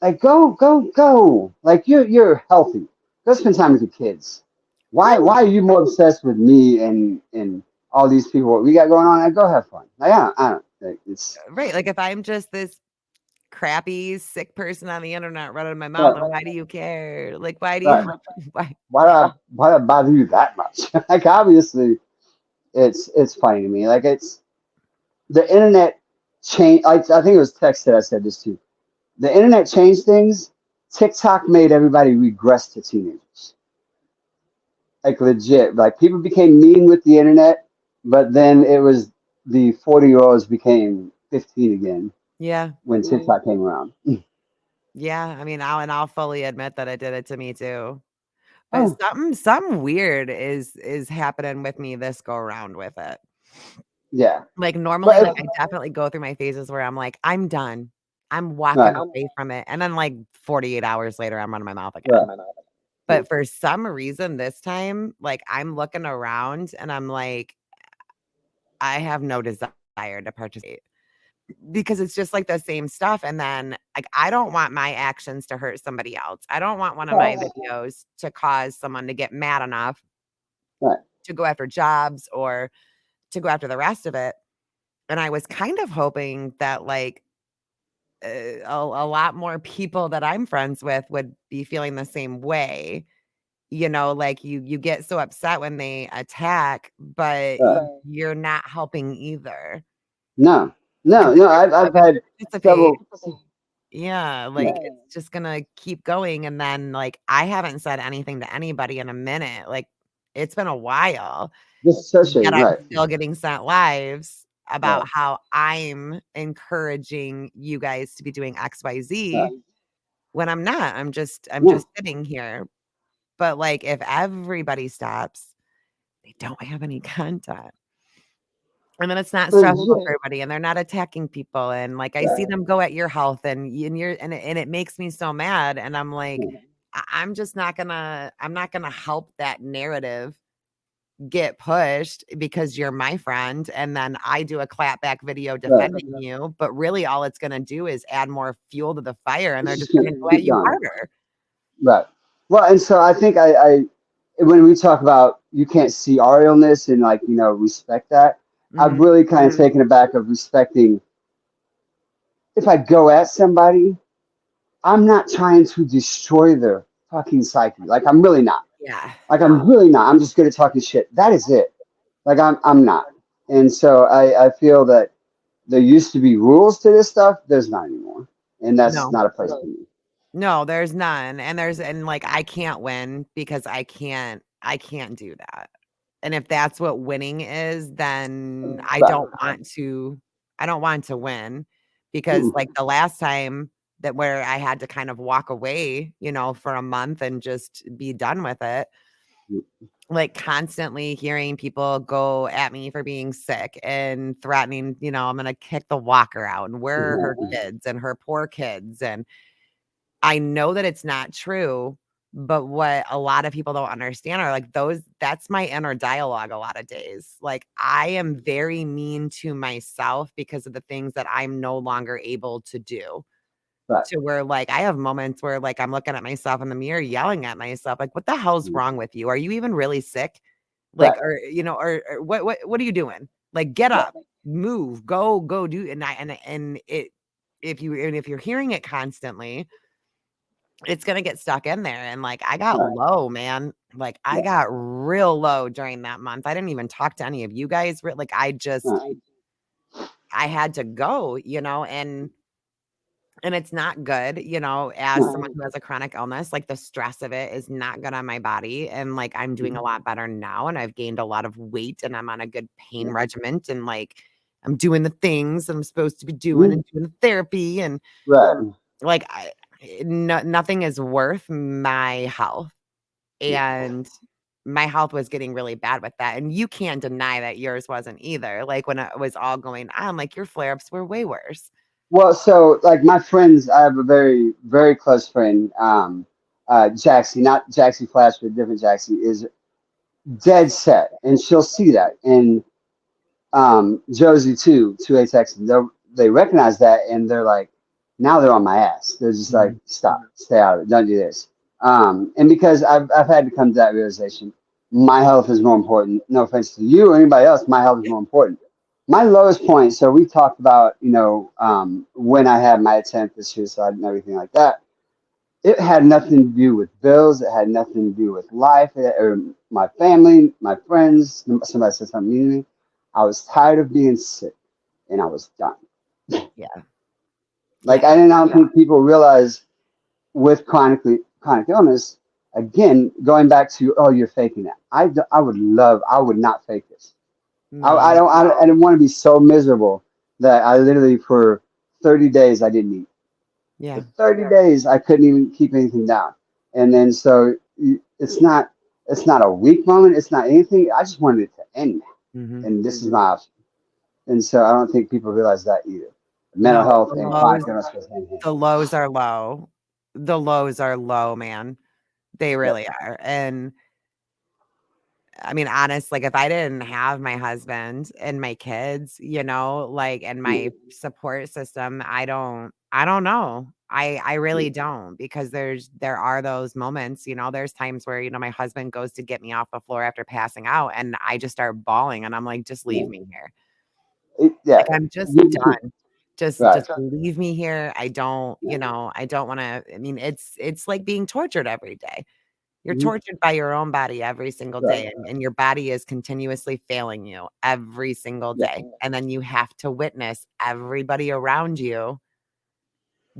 like go. Like you're healthy. Go spend time with your kids. Right. Why are you more obsessed with me and all these people? What we got going on? Like, go have fun. Like I don't. Like, it's Right, like, if I'm just this crappy, sick person on the internet running my mouth, right, then why do you care? Like, why do you right. why Why do I bother you that much? Like obviously, it's funny to me. Like it's the internet change. I think it was text that I said this to. The internet changed things. TikTok made everybody regress to teenagers. Like legit. Like people became mean with the internet, but then it was the 40-year-olds became 15 again Yeah. when TikTok came around. Yeah, I mean, I'll fully admit that it did it to me too. But Oh something weird is happening with me this go around with it. yeah, Like, but normally, like, I definitely go through my phases where I'm like, "I'm done. I'm right, walking away from it," and then, like, 48 hours later, I'm running my mouth right, again. yeah, But for some reason this time, like, I'm looking around and I'm like, I have no desire to participate because it's just, like, the same stuff, and then, like, I don't want my actions to hurt somebody else. I don't want one of my right, videos to cause someone to get mad enough right, to go after jobs or to go after the rest of it. And I was kind of hoping that like a lot more people that I'm friends with would be feeling the same way. You know, like you get so upset when they attack, but Right. you're not helping either. No, And no, then no. you're I've still gonna had participate. several. Yeah, Yeah, like it's just gonna keep going. And then like I haven't said anything to anybody in a minute. Like it's been a while. Yet disassociating. I'm Right, still getting sent lives right, about how I'm encouraging you guys to be doing right. XYZ when I'm not. I'm No, just sitting here. But like if everybody stops, they don't have any content. And then it's not but stressful for everybody and they're not attacking people. And like I see right, them go at your health and you're and it makes me so mad. And I'm like, yeah, I'm just not gonna I'm not gonna help that narrative get pushed because you're my friend and then I do a clapback video right. defending you, but really all it's gonna do is add more fuel to the fire and they're It's just just gonna gonna go at keep you going. harder. Right. Well, and so I think I when we talk about you can't see our illness and like respect that, I've Mhm. really kind of taken it back of respecting. If I go at somebody, I'm not trying to destroy their fucking psyche. Like I'm really not. Yeah. Like I'm really not. I'm just good at talking shit. That is it. Like I'm not. And so I feel that there used to be rules to this stuff. There's not anymore, and that's No. not a place for me. No, there's none. And like I can't win because I can't do that. And if that's what winning is, then Right. I don't want to win because Mm-mm. like the last time that where I had to kind of walk away, you know, for a month and just be done with it, like constantly hearing people go at me for being sick and threatening, you know, I'm going to kick the walker out and where are her kids and her poor kids. And I know that it's not true, but what a lot of people don't understand are like that's my inner dialogue a lot of days. Like I am very mean to myself because of the things that I'm no longer able to do. Right. To where like I have moments where like I'm looking at myself in the mirror, yelling at myself, like, what the hell's Mm. wrong with you? Are you even really sick? Like, Right. or you know, or what are you doing? Like, get Right. up, move, go do and it if you're hearing it constantly, it's gonna get stuck in there, and, like, I got Right. low, man. Like, I Right. got real low during that month. I didn't even talk to any of you guys, like, Right. I had to go, you know, and it's not good, you know, as Right. someone who has a chronic illness, like, the stress of it is not good on my body, and, like, I'm doing a lot better now, and I've gained a lot of weight, and I'm on a good pain regimen, and, like, I'm doing the things I'm supposed to be doing Mhm. and doing the therapy, and, Right. like, nothing is worth my health. And my health was getting really bad with that, and you can't deny that yours wasn't either, like, when it was all going on, like, your flare-ups were way worse. Well, so like my friends, I have a very, very close friend, Jaxie, not Jaxie Flash, but different Jaxie, is dead set, and she'll see that. And Josie too, 2A Texans, they recognize that, and they're like, now they're on my ass. They're just like, Mhm. stop, stay out of it, don't do this. And because I've had to come to that realization, my health is more important. No offense to you or anybody else, my health is more important. My lowest point. So we talked about, when I had my attempt this suicide and everything like that. It had nothing to do with bills. It had nothing to do with life or my family, my friends. Somebody said something mean to me. I was tired of being sick and I was done. Yeah, Like yeah, I don't think people realize with chronic illness. Again, going back to you're faking it. I would not fake this. no, I didn't want to be so miserable that I literally for 30 days I didn't eat. For yeah, 30 days I couldn't even keep anything down. And then it's not a weak moment. It's not anything. I just wanted it to end. mhm. And this is my option. And so I don't think people realize that either. Mental No, health and chronic illness goes hand in hand. the lows are low. The lows are low, man. They Yep. really are, and I mean, honest, like, if I didn't have my husband and my kids, you know, like, and my Mm, support system, I don't know. I really mm, don't because there are those moments, you know, there's times where, you know, my husband goes to get me off the floor after passing out and I just start bawling and I'm like, just leave yeah. me here. Yeah. Like, I'm just You- done. Right. Just leave me here. I don't, you know, I don't wanna I mean, it's like being tortured every day. You're Mhm. tortured by your own body every single Right. day, and your body is continuously failing you every single Yeah. day, and then you have to witness everybody around you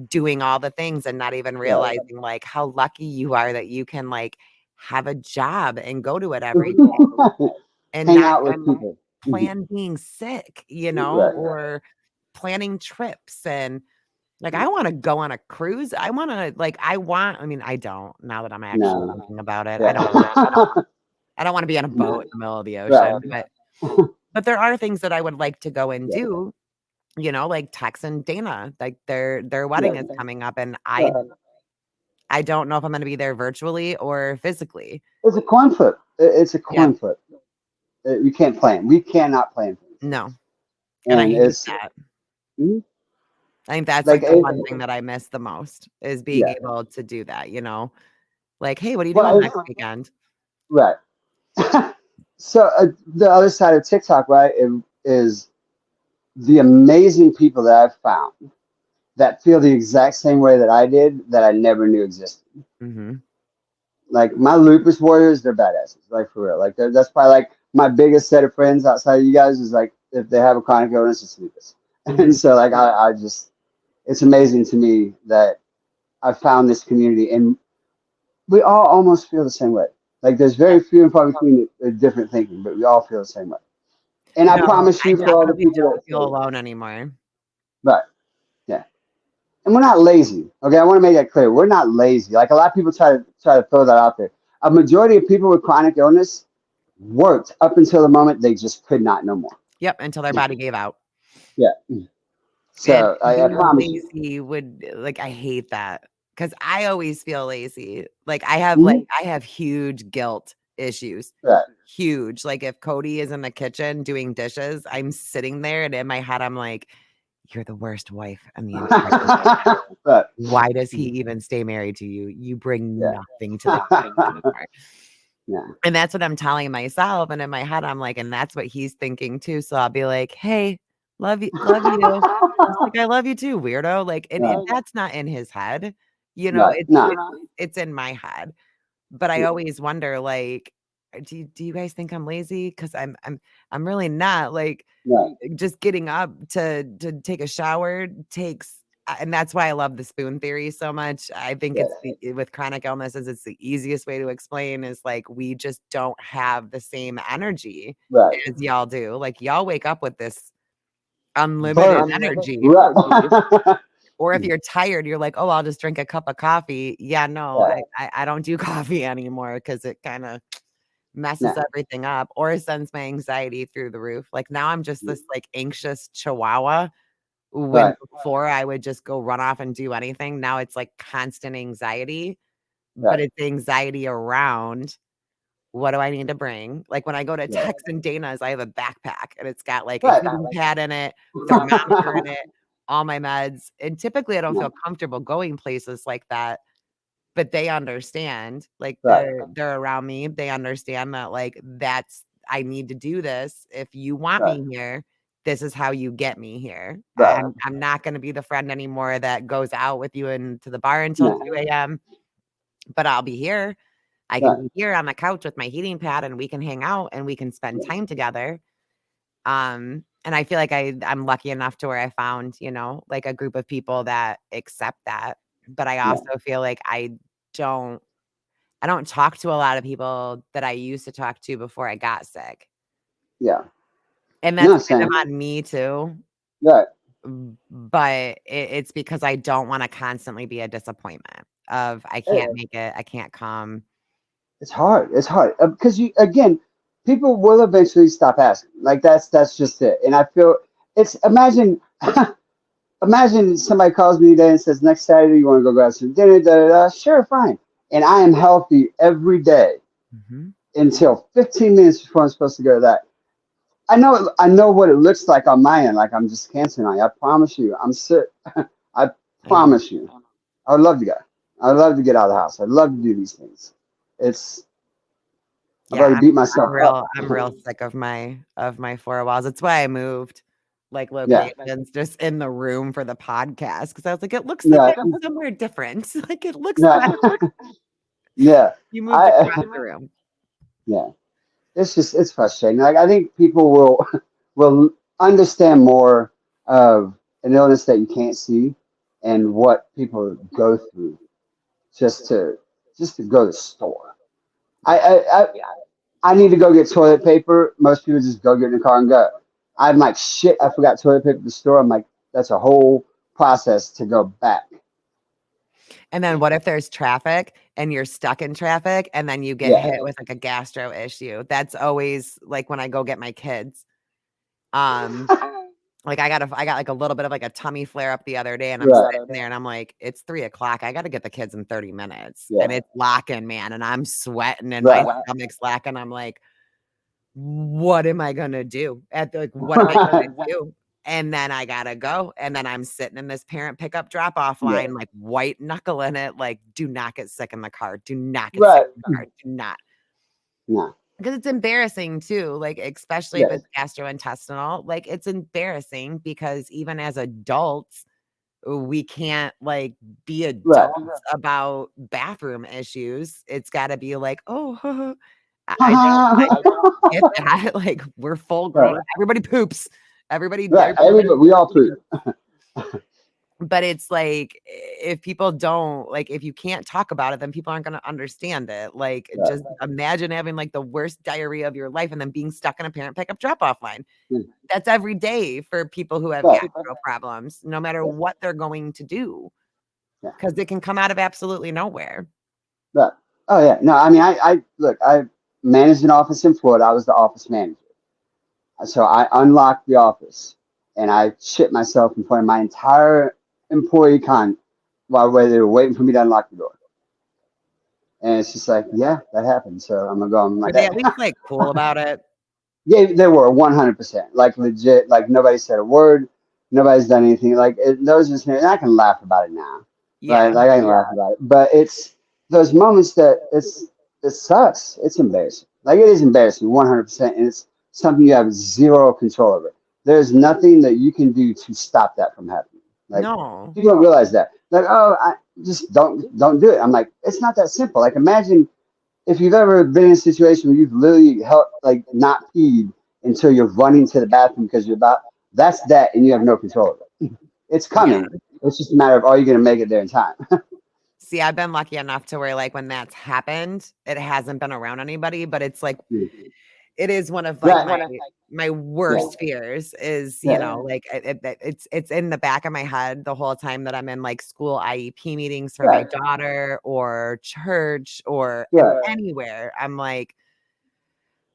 doing all the things and not even Right. realizing, like, how lucky you are that you can, like, have a job and go to it every day and Hang not out with people. Mhm. plan being sick, you know, Right. or planning trips and like, I wanna go on a cruise. I wanna like, I mean, I don't now that I'm actually No. thinking about it. Yeah. I don't wanna be on a boat No. in the middle of the Right. ocean, but there are things that I would like to go and Yeah. do, you know, like Tex and Dana, like, their Yeah. wedding is coming up, and Right. I don't know if I'm gonna be there virtually or physically. It's a coin flip. It's a Yep. coin flip. You can't plan. We cannot plan things. No, and I And hate it's that. mhm. I think that's, like like, the one thing that I miss the most is being yeah. able to do that, you know? Like, "Hey, what are you doing Well, next weekend?" right. So the other side of TikTok, right, is the amazing people that I've found that feel the exact same way that I did that I never knew existed. Mhm. Like my lupus warriors, they're badasses. Like for real. Like that's probably like my biggest set of friends outside of you guys is like if they have a chronic illness, it's lupus. And Mhm. so like I just it's amazing to me that I found this community and we all almost feel the same way. Like there's very few and far between different thinking, but we all feel the same way. And I No, promise I you, for all the definitely people don't that feel say, alone anymore. right, yeah, and we're not lazy. Okay, I want to make that clear. We're not lazy. Like a lot of people try to throw that out there. A majority of people with chronic illness worked up until the moment they just could not no more. Yep, until their body gave out. Yeah. And So I being promise you. lazy would like, I hate that because I always feel lazy. Like, I have, Mhm. I have huge guilt issues. Right. Huge. Like, if Cody is in the kitchen doing dishes, I'm sitting there, and in my head, I'm like, "You're the worst wife in the entire Right. why does he even stay married to you? You bring Yeah. nothing to the kitchen anymore." Yeah. And that's what I'm telling myself, and in my head, I'm like, and that's what he's thinking too, so I'll be like, "Hey, love you." He's like, "I love you too, weirdo." Like, and Right. that's not in his head, you know, Right. No. it's in my head. But I always wonder, like, do you guys think I'm lazy? Because I'm really not, like, No. just getting up to take a shower takes and that's why I love the spoon theory so much. I think Yeah. it's with chronic illnesses, it's the easiest way to explain is, like, we just don't have the same energy Right. as y'all do. Like, y'all wake up with this unlimited Birth. energy. Right. Or if you're tired, you're like, "Oh, I'll just drink a cup of coffee." Yeah, no, Yeah. I don't do coffee anymore because it kinda messes No. everything up or sends my anxiety through the roof. Like, now I'm just this, like, anxious chihuahua when Right. before I would just go run off and do anything. Now it's, like, constant anxiety, but Right. it's anxiety around, "What do I need to bring?" Like, when I go to Yeah. Tex and Dana's, I have a backpack, and it's got, like, a Right. heating pad in it, thermometer in it, all my meds, and typically, I don't No. feel comfortable going places like that. But they understand, like, Right. they're around me, they understand that, like, that's I need to do this. If you want Right. me here, this is how you get me here. Right. I'm not gonna be the friend anymore that goes out with you into the bar until No. 2 AM, but I'll be here. I can Right. be here on the couch with my heating pad, and we can hang out, and we can spend time together. And I feel like I'm lucky enough to where I found, you know, like, a group of people that accept that, but I Yeah. also feel like don't I don't talk to a lot of people that I used to talk to before I got sick, Yeah. and that's No, kind of same. on me too, Right. but it's because I don't wanna constantly be a disappointment of, "I It- can't make it, I can't come." It's hard. It's hard because you again, people will eventually stop asking. Like that's just it. And I feel it's imagine imagine somebody calls me today and says next Saturday you want to go grab some dinner. Da, da, da. Sure, fine. And I am healthy every day Mhm. until 15 minutes before I'm supposed to go to that. I know what it looks like on my end. Like I'm just canceling on you. I promise you, I'm sick. I I know. promise you. I would love to go. I'd love to get out of the house. I'd love to do these things. It's I'd Yeah, rather beat myself up. I'm real sick of my 4 walls. It's why I moved. like Yeah. locations just in the room for the podcast because I was like, it looks like Yeah. I'm somewhere different. Like it looks Yeah. better. Yeah. You moved across I the room. yeah. It's frustrating. Like I think people will will understand more of an illness that you can't see and what people go through just to just to go to the store. I Yeah. I I, I need to go get toilet paper. Most people just go get in the car and go. I'm like shit. I forgot toilet paper at the store. I'm like that's a whole process to go back. And then what if there's traffic and you're stuck in traffic and then you get Yeah. hit with like a gastro issue? That's always like when I go get my kids. Um, like I got like a little bit of like a tummy flare up the other day and I'm Right. sitting there and I'm like, it's 3 o'clock. I got to get the kids in 30 minutes. And Yeah. it's locking, man. And I'm sweating and my Right. stomach's lacking. I'm like, what am I gonna do? Like, what am I Right. gonna do? And then I gotta go. And then I'm sitting in this parent pickup drop off Yeah. line, like white knuckling it, like, do not get sick in the car. Do not get sick Right. in the car. Do not. No. Because it's embarrassing too, like, especially if Yeah. it's gastrointestinal. Like, it's embarrassing because even as adults, we can't like be Right. adults about bathroom issues. It's gotta be like, oh, I don't get that, like, we're full Right. grown, everybody poops, Right. everybody Everybody, we all poop. but it's like, if people don't like, if you can't talk about it, then people aren't gonna understand it, like, Right. just imagine having, like, the worst diarrhea of your life and then being stuck in a parent pickup drop-off line. Mm. That's every day for people who have Right. gastro problems, no matter Yeah. what they're going to do, Yeah. because it can come out of absolutely nowhere. Right. Oh yeah. No, I mean, I look. I managed an office in Florida. I was the office manager. So I unlocked the office and I shit myself in front of my entire employee while they were waiting for me to unlock the door. And it's just like, yeah, that happened. So I'm gonna go on my Were they day. at least, like, cool about it? Yeah, they were 100%, like legit. Like nobody said a word. Nobody's done anything. Like those are, and I can laugh about it now, right? Yeah. Like I can laugh about it, but it's those moments that it sucks. It's embarrassing. Like it is embarrassing, 100%, and it's something you have zero control over. There's nothing that you can do to stop that from happening. Like No. people don't realize that. Like, oh, I just don't do it. I'm like, it's not that simple. Like imagine if you've ever been in a situation where you've literally like not peed until you're running to the bathroom because you're about that's that and you have no control of it. It's Yeah. coming. It's just a matter of are you going to make it there in time? See, I've been lucky enough to where, like, when that's happened, it hasn't been around anybody, but it's like, it is one of, like, Right. my Yeah. worst fears is, Yeah. like, it's in the back of my head the whole time that I'm in, like, school IEP meetings for my Right. daughter or church or Right. anywhere. I'm like,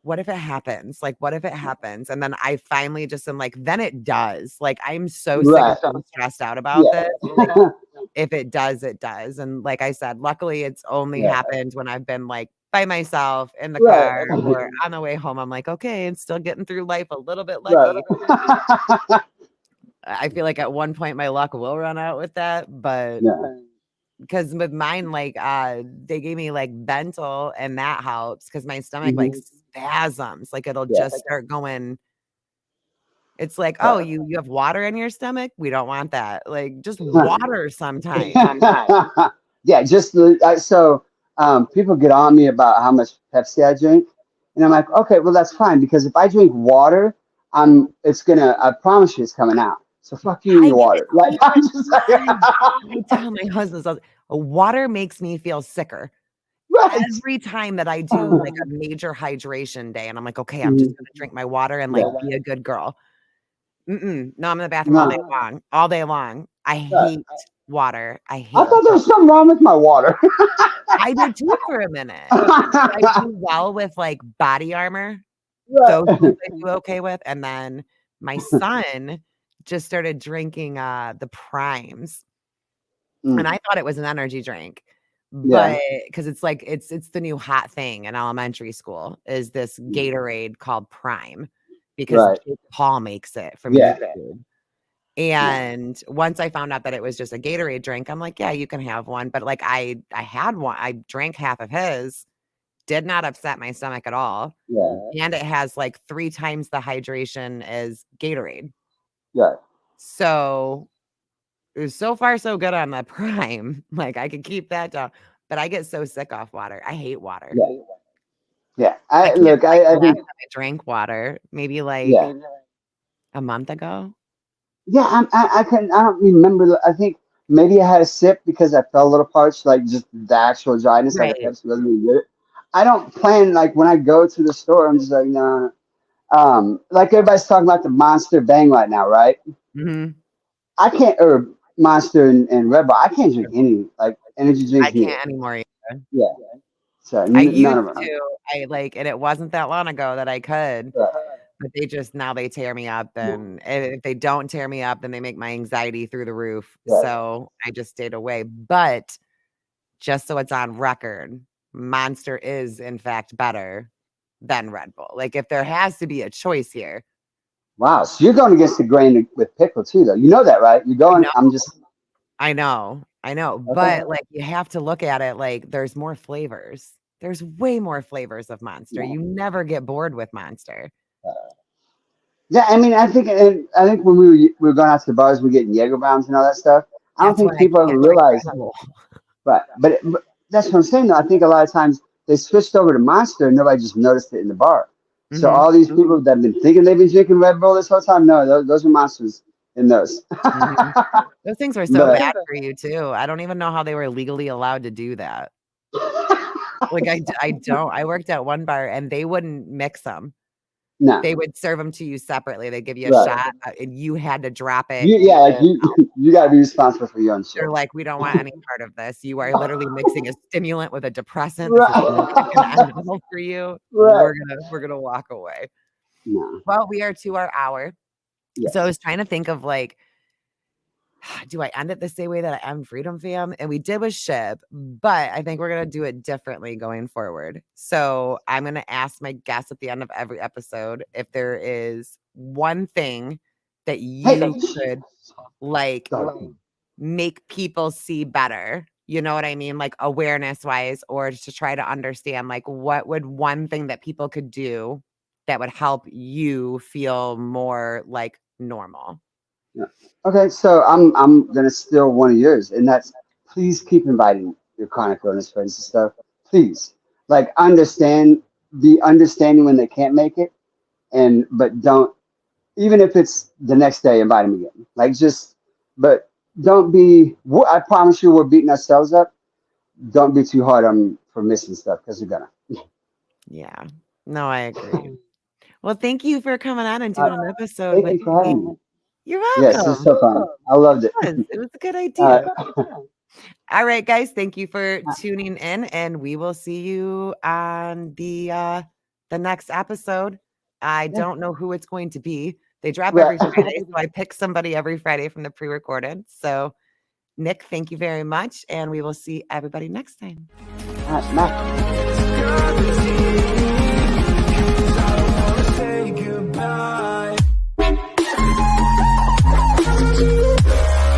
what if it happens? Like, what if it happens? And then I finally just am like, then it does. Like, I'm so sick of Right. being stressed out about Yeah. this. Like, if it does, it does. And like I said, luckily it's only Yeah. happened when I've been like by myself in the Right. car or on the way home. I'm like, okay, I'm still getting through life a little bit lucky. Right. I feel like at one point my luck will run out with that, but Yeah. because with mine, like they gave me like Bentyl and that helps because my stomach like Mhm. spasms, like it'll Yeah. just start going. It's like, oh, Right. you have water in your stomach? We don't want that. Like just water sometimes. Yeah, just so people get on me about how much Pepsi I drink, and I'm like, okay, well that's fine because if I drink water, it's gonna. I promise you, it's coming out. So fuck you and I your get water. Like I'm just like, I tell my husband, so water makes me feel sicker. right. Every time that I do like a major hydration day, and I'm like, okay, I'm just Mhm. gonna drink my water and like Yeah. be a good girl. No, I'm in the bathroom all day No. long, all day long. I Right. hate water. I I hate thought there was something wrong with my water. I did too for a minute. I do well with like body armor. Those ones Right. I do okay with. And then my son just started drinking the primes. And Mm. I thought it was an energy drink, Yeah. but because it's like it's the new hot thing in elementary school is this Mm. Gatorade called Prime because Right. Jake Paul makes it from Yeah. YouTube. Yeah. And once I found out that it was just a Gatorade drink, I'm like, yeah, you can have one. But like I had one, I drank half of his, did not upset my stomach at all. Yeah. And it has like 3 times the hydration as Gatorade. Yeah. So so far so good on the prime. Like I could keep that down, but I get so sick off water. I hate water. Yeah. Yeah. I I can't look. like the I last think. time I drank water, maybe like Yeah. a month ago. Yeah. I can. I don't remember. I think maybe I had a sip because I felt a little parched, like just the actual dryness, like a Right. Pepsi wasn't really good. I don't plan like when I go to the store. I'm just like no. No. Like everybody's talking about the Monster Bang right now, right? Mhm. I can't, or Monster and Red Bull. I can't drink any like energy I drinks neither. can't anymore either. Yeah, so I none used of them. to. I like, and it wasn't that long ago that I could, Right. but they just now they tear me up, No, and if they don't tear me up, then they make my anxiety through the roof. right. So I just stayed away. But just so it's on record, Monster is in fact better than Red Bull. Like if there has to be a choice here, Wow, so you're going against the grain with pickle too, though. You know that, right? You're I going. know, I'm just I know, okay. but like you have to look at it like there's more flavors. There's way more flavors of Monster. Yeah. You never get bored with Monster. Yeah, I mean, I think, and I think when we were going out to the bars, we're getting Jaeger bombs and all that stuff. I don't That's why think I people ever can't drink realize, Red Bull. but that's what I'm saying. Though I think a lot of times they switched over to Monster, and nobody just noticed it in the bar. So Mhm, all these people that have been thinking they've been drinking Red Bull this whole time, no, those are monsters in those. mhm. Those things were so but bad for you too. I don't even know how they were legally allowed to do that. Like I don't. I worked at one bar and they wouldn't mix them. no, They would serve them to you separately. They'd give you a right. shot, and you had to drop it. You yeah, like you got to be responsible for your own They're shit. like, "We don't want any part of this. You are literally mixing a stimulant with a depressant. This is not gonna Right. end well for you. Right. We're gonna walk away." No. Well, we are to our hour. So I Yes. was trying to think of like, do I end it the same way that I am Freedom Fam? And we did with Shib, but I think we're gonna do it differently going forward. So I'm gonna ask my guests at the end of every episode if there is one thing that Hey. you could like Dog. make people see better. You know what I mean? Like awareness wise, or to try to understand like what would one thing that people could do that would help you feel more like normal. Yeah. Okay, so I'm gonna steal one of yours, and that's please keep inviting your chronic illness friends and stuff. Please, like be understanding when they can't make it, and but don't even if it's the next day, invite them again. Like just, but don't be. I promise you, we're beating ourselves up. Don't be too hard on for missing stuff because you're gonna. Yeah. No, I agree. Well, thank you for coming on and Uh, doing an episode Thank with you for me. having me. You're Yes, it was welcome. so fun. I loved it. It was a good Uh, idea. All right, guys, thank you for tuning in, and we will see you on the next episode. I yeah, don't know who it's going to be. They drop right. every Friday, so I pick somebody every Friday from the pre-recorded. So, Nick, thank you very much, and we will see everybody next time. Matt.